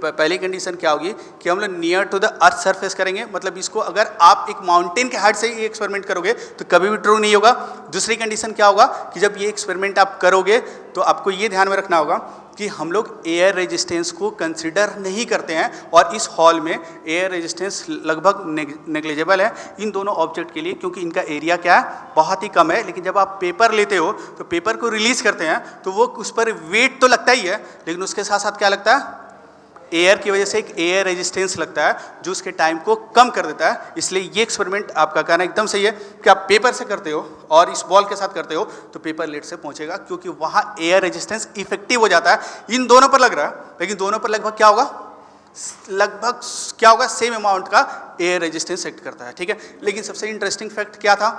पहली कंडीशन क्या होगी कि हम लोग near to the earth surface करेंगे। मतलब इसको अगर आप एक माउंटेन के हाइट से ये एक्सपेरिमेंट करोगे तो कभी भी ट्रू नहीं होगा। दूसरी कंडीशन क्या होगा कि जब ये एक्सपेरिमेंट आप करोगे तो आपको ये ध्यान में रखना होगा कि हम लोग एयर रेजिस्टेंस को कंसिडर नहीं करते हैं और इस हॉल में एयर रेजिस्टेंस लगभग नेग्लिजिबल है इन दोनों ऑब्जेक्ट के लिए, क्योंकि इनका एरिया क्या है, बहुत ही कम है। लेकिन जब आप पेपर लेते हो तो पेपर को रिलीज करते हैं तो वो उस पर वेट तो लगता ही है, लेकिन उसके साथ साथ क्या लगता है, एयर की वजह से एक एयर रेजिस्टेंस लगता है जो उसके टाइम को कम कर देता है। इसलिए ये एक्सपेरिमेंट आपका कहना एकदम सही है कि आप पेपर से करते हो और इस बॉल के साथ करते हो तो पेपर लेट से पहुंचेगा, क्योंकि वहां एयर रेजिस्टेंस इफेक्टिव हो जाता है। इन दोनों पर लग रहा है, लेकिन दोनों पर लगभग क्या होगा, लगभग क्या होगा, सेम अमाउंट का एयर रेजिस्टेंस एक्ट करता है। ठीक है, लेकिन सबसे इंटरेस्टिंग फैक्ट क्या था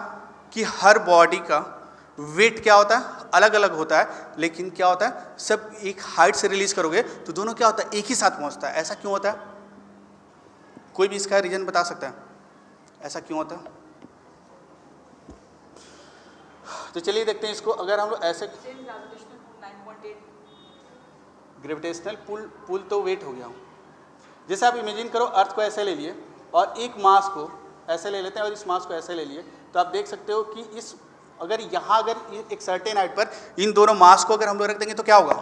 कि हर बॉडी का वेट क्या होता है, अलग अलग होता है, लेकिन क्या होता है, सब एक हाइट से रिलीज करोगे तो दोनों क्या होता है, एक ही साथ पहुंचता है। ऐसा क्यों होता है, कोई भी इसका रीजन बता सकता है, ऐसा क्यों होता है? तो चलिए देखते हैं इसको। अगर हम लोग ऐसे ग्रेविटेशनल पुल तो वेट हो गया, जैसे आप इमेजिन करो अर्थ को ऐसे ले लिए और एक मास को ऐसे ले लेते हैं और इस मास को ऐसे ले लिए, तो आप देख सकते हो कि इस अगर यहाँ अगर एक सर्टेन हाइट पर इन दोनों मास को अगर हम लोग रख देंगे तो क्या होगा,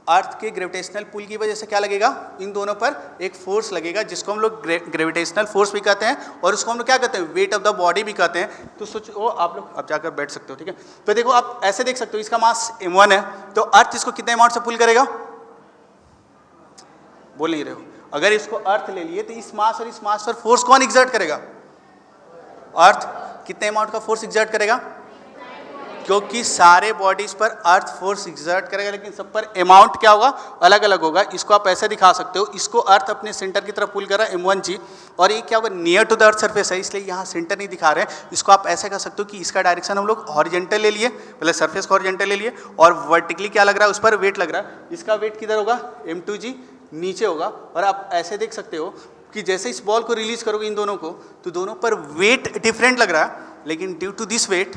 अर्थ के ग्रेविटेशनल पुल की वजह से क्या लगेगा, इन दोनों पर एक फोर्स लगेगा जिसको हम लोग ग्रेविटेशनल फोर्स भी कहते हैं और उसको हम लोग क्या कहते हैं, वेट ऑफ द बॉडी भी कहते हैं। तो सोचो आप लोग अब जाकर बैठ सकते हो। ठीक है, तो देखो आप ऐसे देख सकते हो, इसका मास m1 है, तो अर्थ इसको कितने अमाउंट से पुल करेगा, बोल नहीं रहे हो। अगर इसको अर्थ ले लिए तो इस मास और इस मास पर फोर्स कौन एग्जर्ट करेगा, अर्थ कितने अमाउंट का फोर्स एग्जर्ट करेगा, क्योंकि सारे बॉडीज पर अर्थ फोर्स एग्जर्ट करेगा, लेकिन सब पर अमाउंट क्या होगा, अलग अलग होगा। इसको आप ऐसे दिखा सकते हो, इसको अर्थ अपने सेंटर की तरफ पुल कर रहा है m1g, और ये क्या होगा, near to the earth surface है, इसलिए यहाँ सेंटर नहीं दिखा रहे हैं। इसको आप ऐसे कर सकते हो कि इसका डायरेक्शन हम लोग हॉरिजेंटल ले लिए, पहले सरफेस को हॉरिजेंटल ले लिए, और वर्टिकली क्या लग रहा है, उस पर वेट लग रहा है। इसका वेट किधर होगा, m2g नीचे होगा। और आप ऐसे देख सकते हो कि जैसे इस बॉल को रिलीज करोगे इन दोनों को, तो दोनों पर वेट डिफरेंट लग रहा है, लेकिन ड्यू टू दिस वेट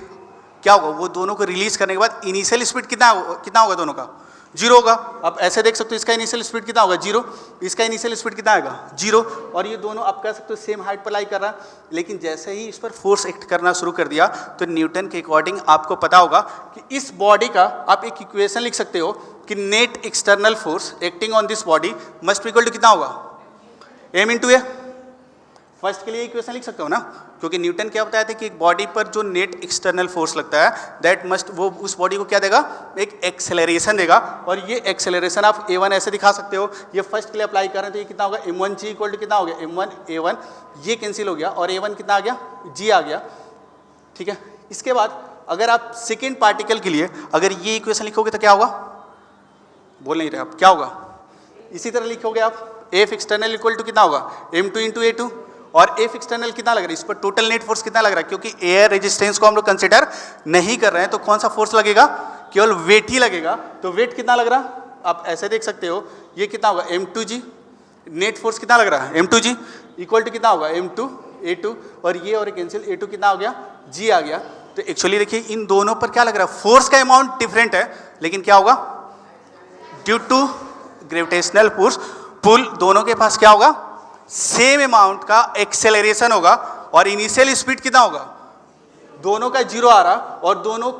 क्या होगा, वो दोनों को रिलीज करने के बाद इनिशियल स्पीड कितना होगा, दोनों का 0 होगा। आप ऐसे देख सकते हो, इसका इनिशियल स्पीड कितना होगा, 0, इसका इनिशियल स्पीड कितना आएगा, 0, और ये दोनों आप कह सकते हो सेम हाइट पर लाई कर रहा है। लेकिन जैसे ही इस पर फोर्स एक्ट करना शुरू कर दिया तो न्यूटन के अकॉर्डिंग आपको पता होगा कि इस बॉडी का आप एक इक्वेशन लिख सकते हो कि net external force acting on this body must equal to कितना होगा, m इंटू ए। फर्स्ट के लिए इक्वेशन लिख सकते हो ना, क्योंकि न्यूटन क्या बताया था कि एक बॉडी पर जो नेट एक्सटर्नल फोर्स लगता है दैट मस्ट, वो उस बॉडी को क्या देगा, एक एक्सेलरेशन देगा। और ये एक्सेलरेशन आप a1 ऐसे दिखा सकते हो, ये फर्स्ट के लिए अप्लाई कर रहे हैं तो ये कितना होगा, m1g इक्वल टू कितना हो गया, m1 a1, ये कैंसिल हो गया और a1 कितना आ गया, g आ गया। ठीक है, इसके बाद अगर आप सेकेंड पार्टिकल के लिए अगर ये इक्वेशन लिखोगे तो क्या होगा, बोल नहीं रहे आप, क्या होगा, इसी तरह लिखोगे आप F एक्सटर्नल इक्वल टू कितना होगा, m2 इंटू a2, और F एक्सटर्नल कितना लग रहा है, इस पर टोटल नेट फोर्स कितना लग रहा है, क्योंकि एयर रेजिस्टेंस को हम लोग कंसिडर नहीं कर रहे हैं, तो कौन सा फोर्स लगेगा, केवल वेट ही लगेगा। तो वेट कितना लग रहा है, आप ऐसे देख सकते हो, ये कितना होगा, m2g, नेट फोर्स कितना लग रहा है, m2g इक्वल टू कितना होगा, m2 a2, और ये और कैंसिल, a2 कितना हो गया, g आ गया। तो एक्चुअली देखिए इन दोनों पर क्या लग रहा है, फोर्स का अमाउंट डिफरेंट है, लेकिन क्या होगा, ड्यू टू ग्रेविटेशनल फोर्स पुल दोनों के पास क्या होगा, सेम अमाउंट का एक्सेलरेशन होगा। और इनिशियल स्पीड कितना होगा, दोनों का 0 आ रहा, और दोनों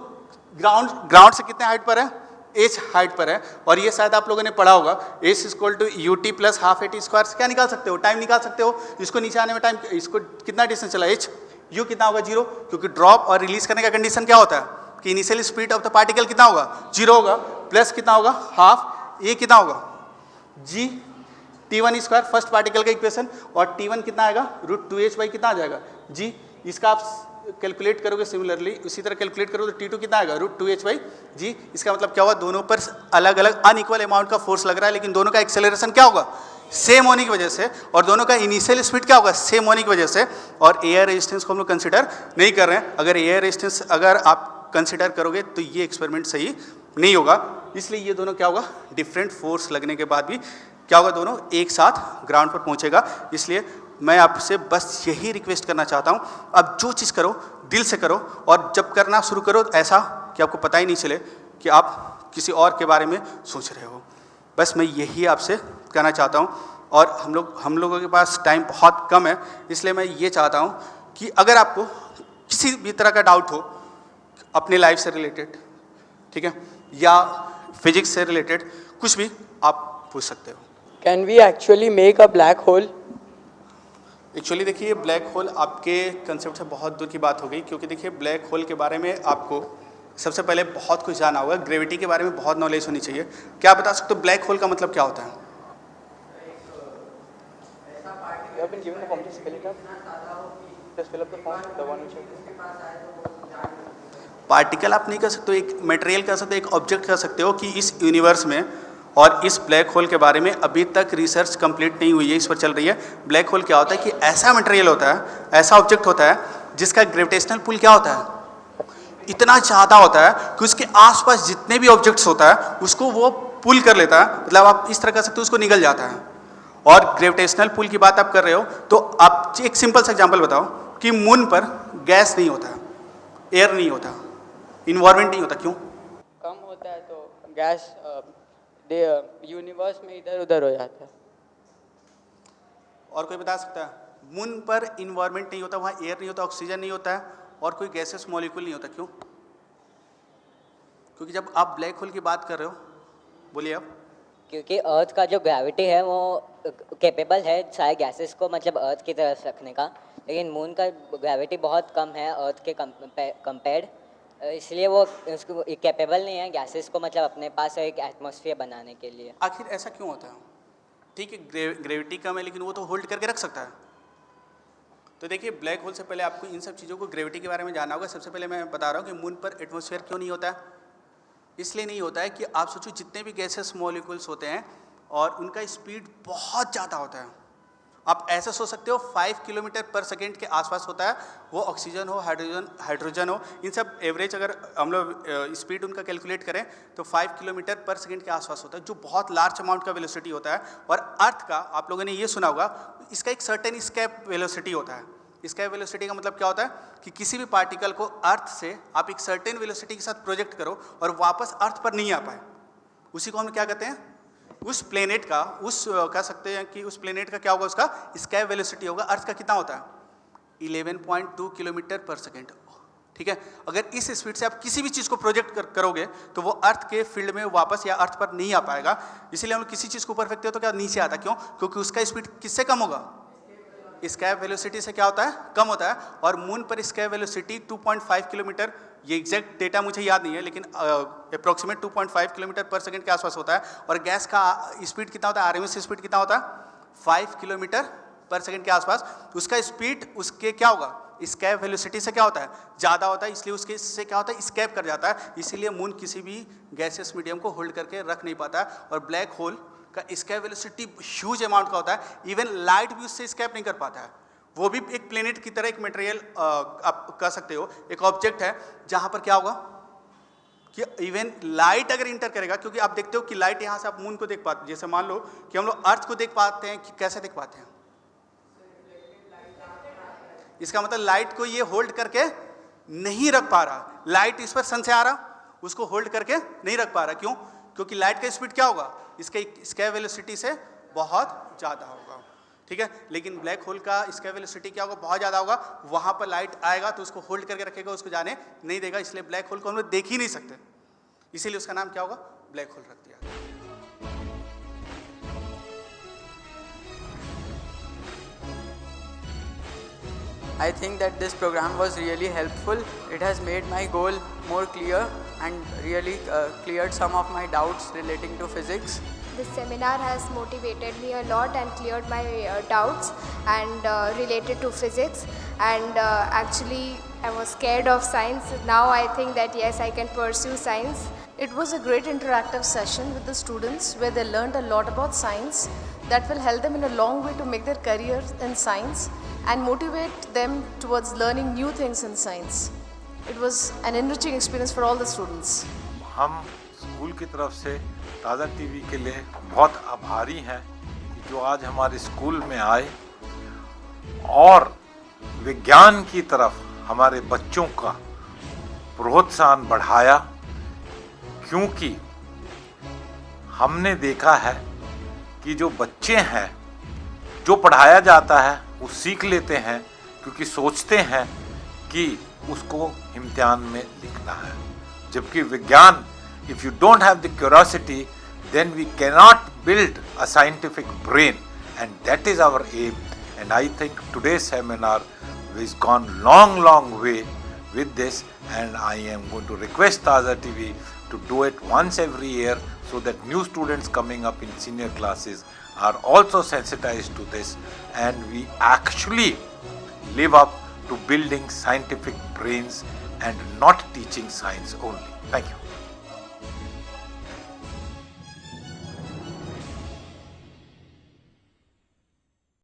ग्राउंड से कितने हाइट पर है, h हाइट पर है। और ये शायद आप लोगों ने पढ़ा होगा, h equal to ut plus half at square से क्या निकाल सकते हो, टाइम निकाल सकते हो। इसको नीचे आने में टाइम, इसको कितना डिस्टेंस चला, h, u कितना होगा, 0, क्योंकि ड्रॉप और रिलीज करने का कंडीशन क्या होता है कि initial speed of the particle कितना होगा, 0 होगा, प्लस कितना होगा, हाफ, ये कितना होगा, g t1 square, first particle का इक्वेशन, और t1 कितना आएगा, √2h बाई कितना आ जाएगा, g। इसका आप कैलकुलेट करोगे सिमिलरली, उसी तरह कैलकुलेट करोगे तो t2 कितना आएगा, √2h बाई g। इसका मतलब क्या हुआ, दोनों पर अलग अलग अनइक्वल अमाउंट का फोर्स लग रहा है, लेकिन दोनों का एक्सेलरेशन क्या होगा, सेम होने की वजह से, और दोनों का इनिशियल स्पीड क्या होगा, सेम होने की वजह से। और एयर रेजिस्टेंस को हम लोग कंसिडर नहीं कर रहे हैं। अगर एयर रेजिस्टेंस अगर आप कंसिडर करोगे तो ये एक्सपेरिमेंट सही नहीं होगा। इसलिए ये दोनों क्या होगा, डिफरेंट फोर्स लगने के बाद भी क्या होगा, दोनों एक साथ ग्राउंड पर पहुंचेगा। इसलिए मैं आपसे बस यही रिक्वेस्ट करना चाहता हूं, अब जो चीज़ करो दिल से करो, और जब करना शुरू करो ऐसा कि आपको पता ही नहीं चले कि आप किसी और के बारे में सोच रहे हो। बस मैं यही आपसे कहना चाहता हूं। और हम लोगों के पास टाइम बहुत कम है, इसलिए मैं ये चाहता हूं कि अगर आपको किसी भी तरह का डाउट हो अपने लाइफ से रिलेटेड, ठीक है, या फिजिक्स से रिलेटेड कुछ भी आप पूछ सकते हो। Can we actually make a black hole? Actually देखिए ब्लैक होल आपके कंसेप्ट से बहुत दूर की बात हो गई, क्योंकि देखिए ब्लैक होल के बारे में आपको सबसे पहले बहुत कुछ जाना होगा, ग्रेविटी के बारे में बहुत नॉलेज होनी चाहिए। क्या आप बता सकते हो ब्लैक होल का मतलब क्या होता है? You have been given the complete skeleton. Just fill up the form, the one which you particle आप नहीं कह सकते हो, एक मटेरियल कह सकते हो, एक ऑब्जेक्ट कह सकते हो कि इस यूनिवर्स में और इस ब्लैक होल के बारे में अभी तक रिसर्च कंप्लीट नहीं हुई है, इस पर चल रही है। ब्लैक होल क्या होता है कि ऐसा मटेरियल होता है, ऐसा ऑब्जेक्ट होता है जिसका ग्रेविटेशनल पुल क्या होता है, इतना ज़्यादा होता है कि उसके आसपास जितने भी ऑब्जेक्ट्स होता है उसको वो पुल कर लेता है, मतलब आप इस तरह कह सकते हो उसको निगल जाता है। और ग्रेविटेशनल पुल की बात आप कर रहे हो तो आप एक सिंपल सा एग्जांपल बताओ कि मून पर गैस नहीं होता, एयर नहीं होता, इन्वायरमेंट नहीं होता, क्यों? कम होता है तो गैस यूनिवर्स में इधर उधर हो जाता है। और कोई बता सकता है? मून पर इन्वायरमेंट नहीं होता, वहाँ एयर नहीं होता, ऑक्सीजन नहीं होता है और कोई गैसेस मॉलिक्यूल नहीं होता, क्यों? क्योंकि जब आप ब्लैक होल की बात कर रहे हो, बोलिए आप। क्योंकि अर्थ का जो ग्रेविटी है वो कैपेबल है सारे गैसेस को मतलब अर्थ की तरफ रखने का, लेकिन मून का ग्रेविटी बहुत कम है अर्थ के कंपेयर्ड, इसलिए वो उसको कैपेबल नहीं है गैसेस को मतलब अपने पास एक एटमॉस्फेयर बनाने के लिए। आखिर ऐसा क्यों होता है? ठीक है ग्रेविटी कम है लेकिन वो तो होल्ड करके रख सकता है। तो देखिए ब्लैक होल से पहले आपको इन सब चीज़ों को ग्रेविटी के बारे में जानना होगा। सबसे पहले मैं बता रहा हूँ कि मून पर एटमॉस्फेयर क्यों नहीं होता है। इसलिए नहीं होता है कि आप सोचो जितने भी गैसेस मॉलिक्यूल्स होते हैं और उनका स्पीड बहुत ज़्यादा होता है। आप ऐसे सोच सकते हो 5 किलोमीटर पर सेकेंड के आसपास होता है, वो ऑक्सीजन हो, हाइड्रोजन हो, इन सब एवरेज अगर हम लोग स्पीड उनका कैलकुलेट करें तो 5 किलोमीटर पर सेकेंड के आसपास होता है, जो बहुत लार्ज अमाउंट का वेलोसिटी होता है। और अर्थ का आप लोगों ने ये सुना होगा, इसका एक सर्टेन स्केप वेलोसिटी होता है। स्केप वेलोसिटी का मतलब क्या होता है कि किसी भी पार्टिकल को अर्थ से आप एक सर्टेन वेलोसिटी के साथ प्रोजेक्ट करो और वापस अर्थ पर नहीं आ पाए, उसी को हम क्या कहते हैं, उस प्लेनेट का, उस कह सकते हैं कि उस प्लेनेट का क्या होगा, उसका स्केप वेलोसिटी होगा। अर्थ का कितना होता है? 11.2 किलोमीटर पर सेकेंड। ठीक है, अगर इस स्पीड से आप किसी भी चीज़ को प्रोजेक्ट करोगे तो वो अर्थ के फील्ड में वापस या अर्थ पर नहीं आ पाएगा। इसीलिए हम लोग किसी चीज़ को ऊपर फेंकते हो तो क्या नीचे आता, क्यों? क्योंकि उसका स्पीड किससे कम होगा? स्केप वेलोसिटी से क्या होता है? कम होता है। और मून पर स्केप वेलोसिटी 2.5 किलोमीटर, ये एग्जैक्ट डेटा मुझे याद नहीं है लेकिन अप्रॉक्सीमेट 2.5 किलोमीटर पर सेकेंड के आसपास होता है। और गैस का स्पीड कितना होता है? आरएमएस स्पीड कितना होता है? 5 किलोमीटर पर सेकेंड के आसपास। उसका स्पीड उसके क्या होगा? स्केप वेलोसिटी से क्या होता है? ज़्यादा होता है, इसलिए उसके इससे क्या होता है? स्केप कर जाता है। इसीलिए मून किसी भी गैसियस मीडियम को होल्ड करके रख नहीं पाता है। और ब्लैक होल का स्केप वेलोसिटी ह्यूज अमाउंट का होता है, इवन लाइट भी उससे स्केप नहीं कर पाता है। वो भी एक प्लेनेट की तरह एक मटेरियल आप कह सकते हो, एक ऑब्जेक्ट है जहां पर क्या होगा कि इवन लाइट अगर इंटर करेगा, क्योंकि आप देखते हो कि लाइट यहां से आप मून को देख पाते, जैसे मान लो कि हम लोग अर्थ को देख पाते हैं, कि कैसे देख पाते हैं? इसका मतलब लाइट को ये होल्ड करके नहीं रख पा रहा। लाइट इस पर सन से आ रहा, उसको होल्ड करके नहीं रख पा रहा, क्यों? क्योंकि लाइट का स्पीड क्या होगा? इसके स्केप वेलोसिटी से बहुत ज़्यादा होगा। ठीक है, लेकिन ब्लैक होल का स्केप वेलोसिटी क्या होगा? बहुत ज़्यादा होगा। वहाँ पर लाइट आएगा तो उसको होल्ड करके रखेगा, उसको जाने नहीं देगा, इसलिए ब्लैक होल को हम लोग देख ही नहीं सकते। इसीलिए उसका नाम क्या होगा? ब्लैक होल रख दिया। I think that this program was really helpful. It has made my goal more clear and really cleared some of my doubts relating to physics. This seminar has motivated me a lot and cleared my doubts and related to physics, and actually I was scared of science. Now I think that yes, I can pursue science. It was a great interactive session with the students where they learned a lot about science that will help them in a long way to make their career in science and motivate them towards learning new things in science. It was an enriching experience for all the students. हम school की तरफ से ताज़ा TV के लिए बहुत आभारी हैं कि जो आज हमारे स्कूल में आए और विज्ञान की तरफ हमारे बच्चों का प्रोत्साहन बढ़ाया, क्योंकि हमने देखा है कि जो बच्चे हैं, जो पढ़ाया जाता है वो सीख लेते हैं, क्योंकि सोचते हैं कि उसको इम्तिहान में लिखना है, जबकि विज्ञान If you don't have the curiosity, then we cannot build a scientific brain, and that is our aim. And I think today's seminar has gone long way with this, and I am going to request Taza TV to do it once every year, so that new students coming up in senior classes are also sensitized to this, and we actually live up to building scientific brains and not teaching science only. Thank you.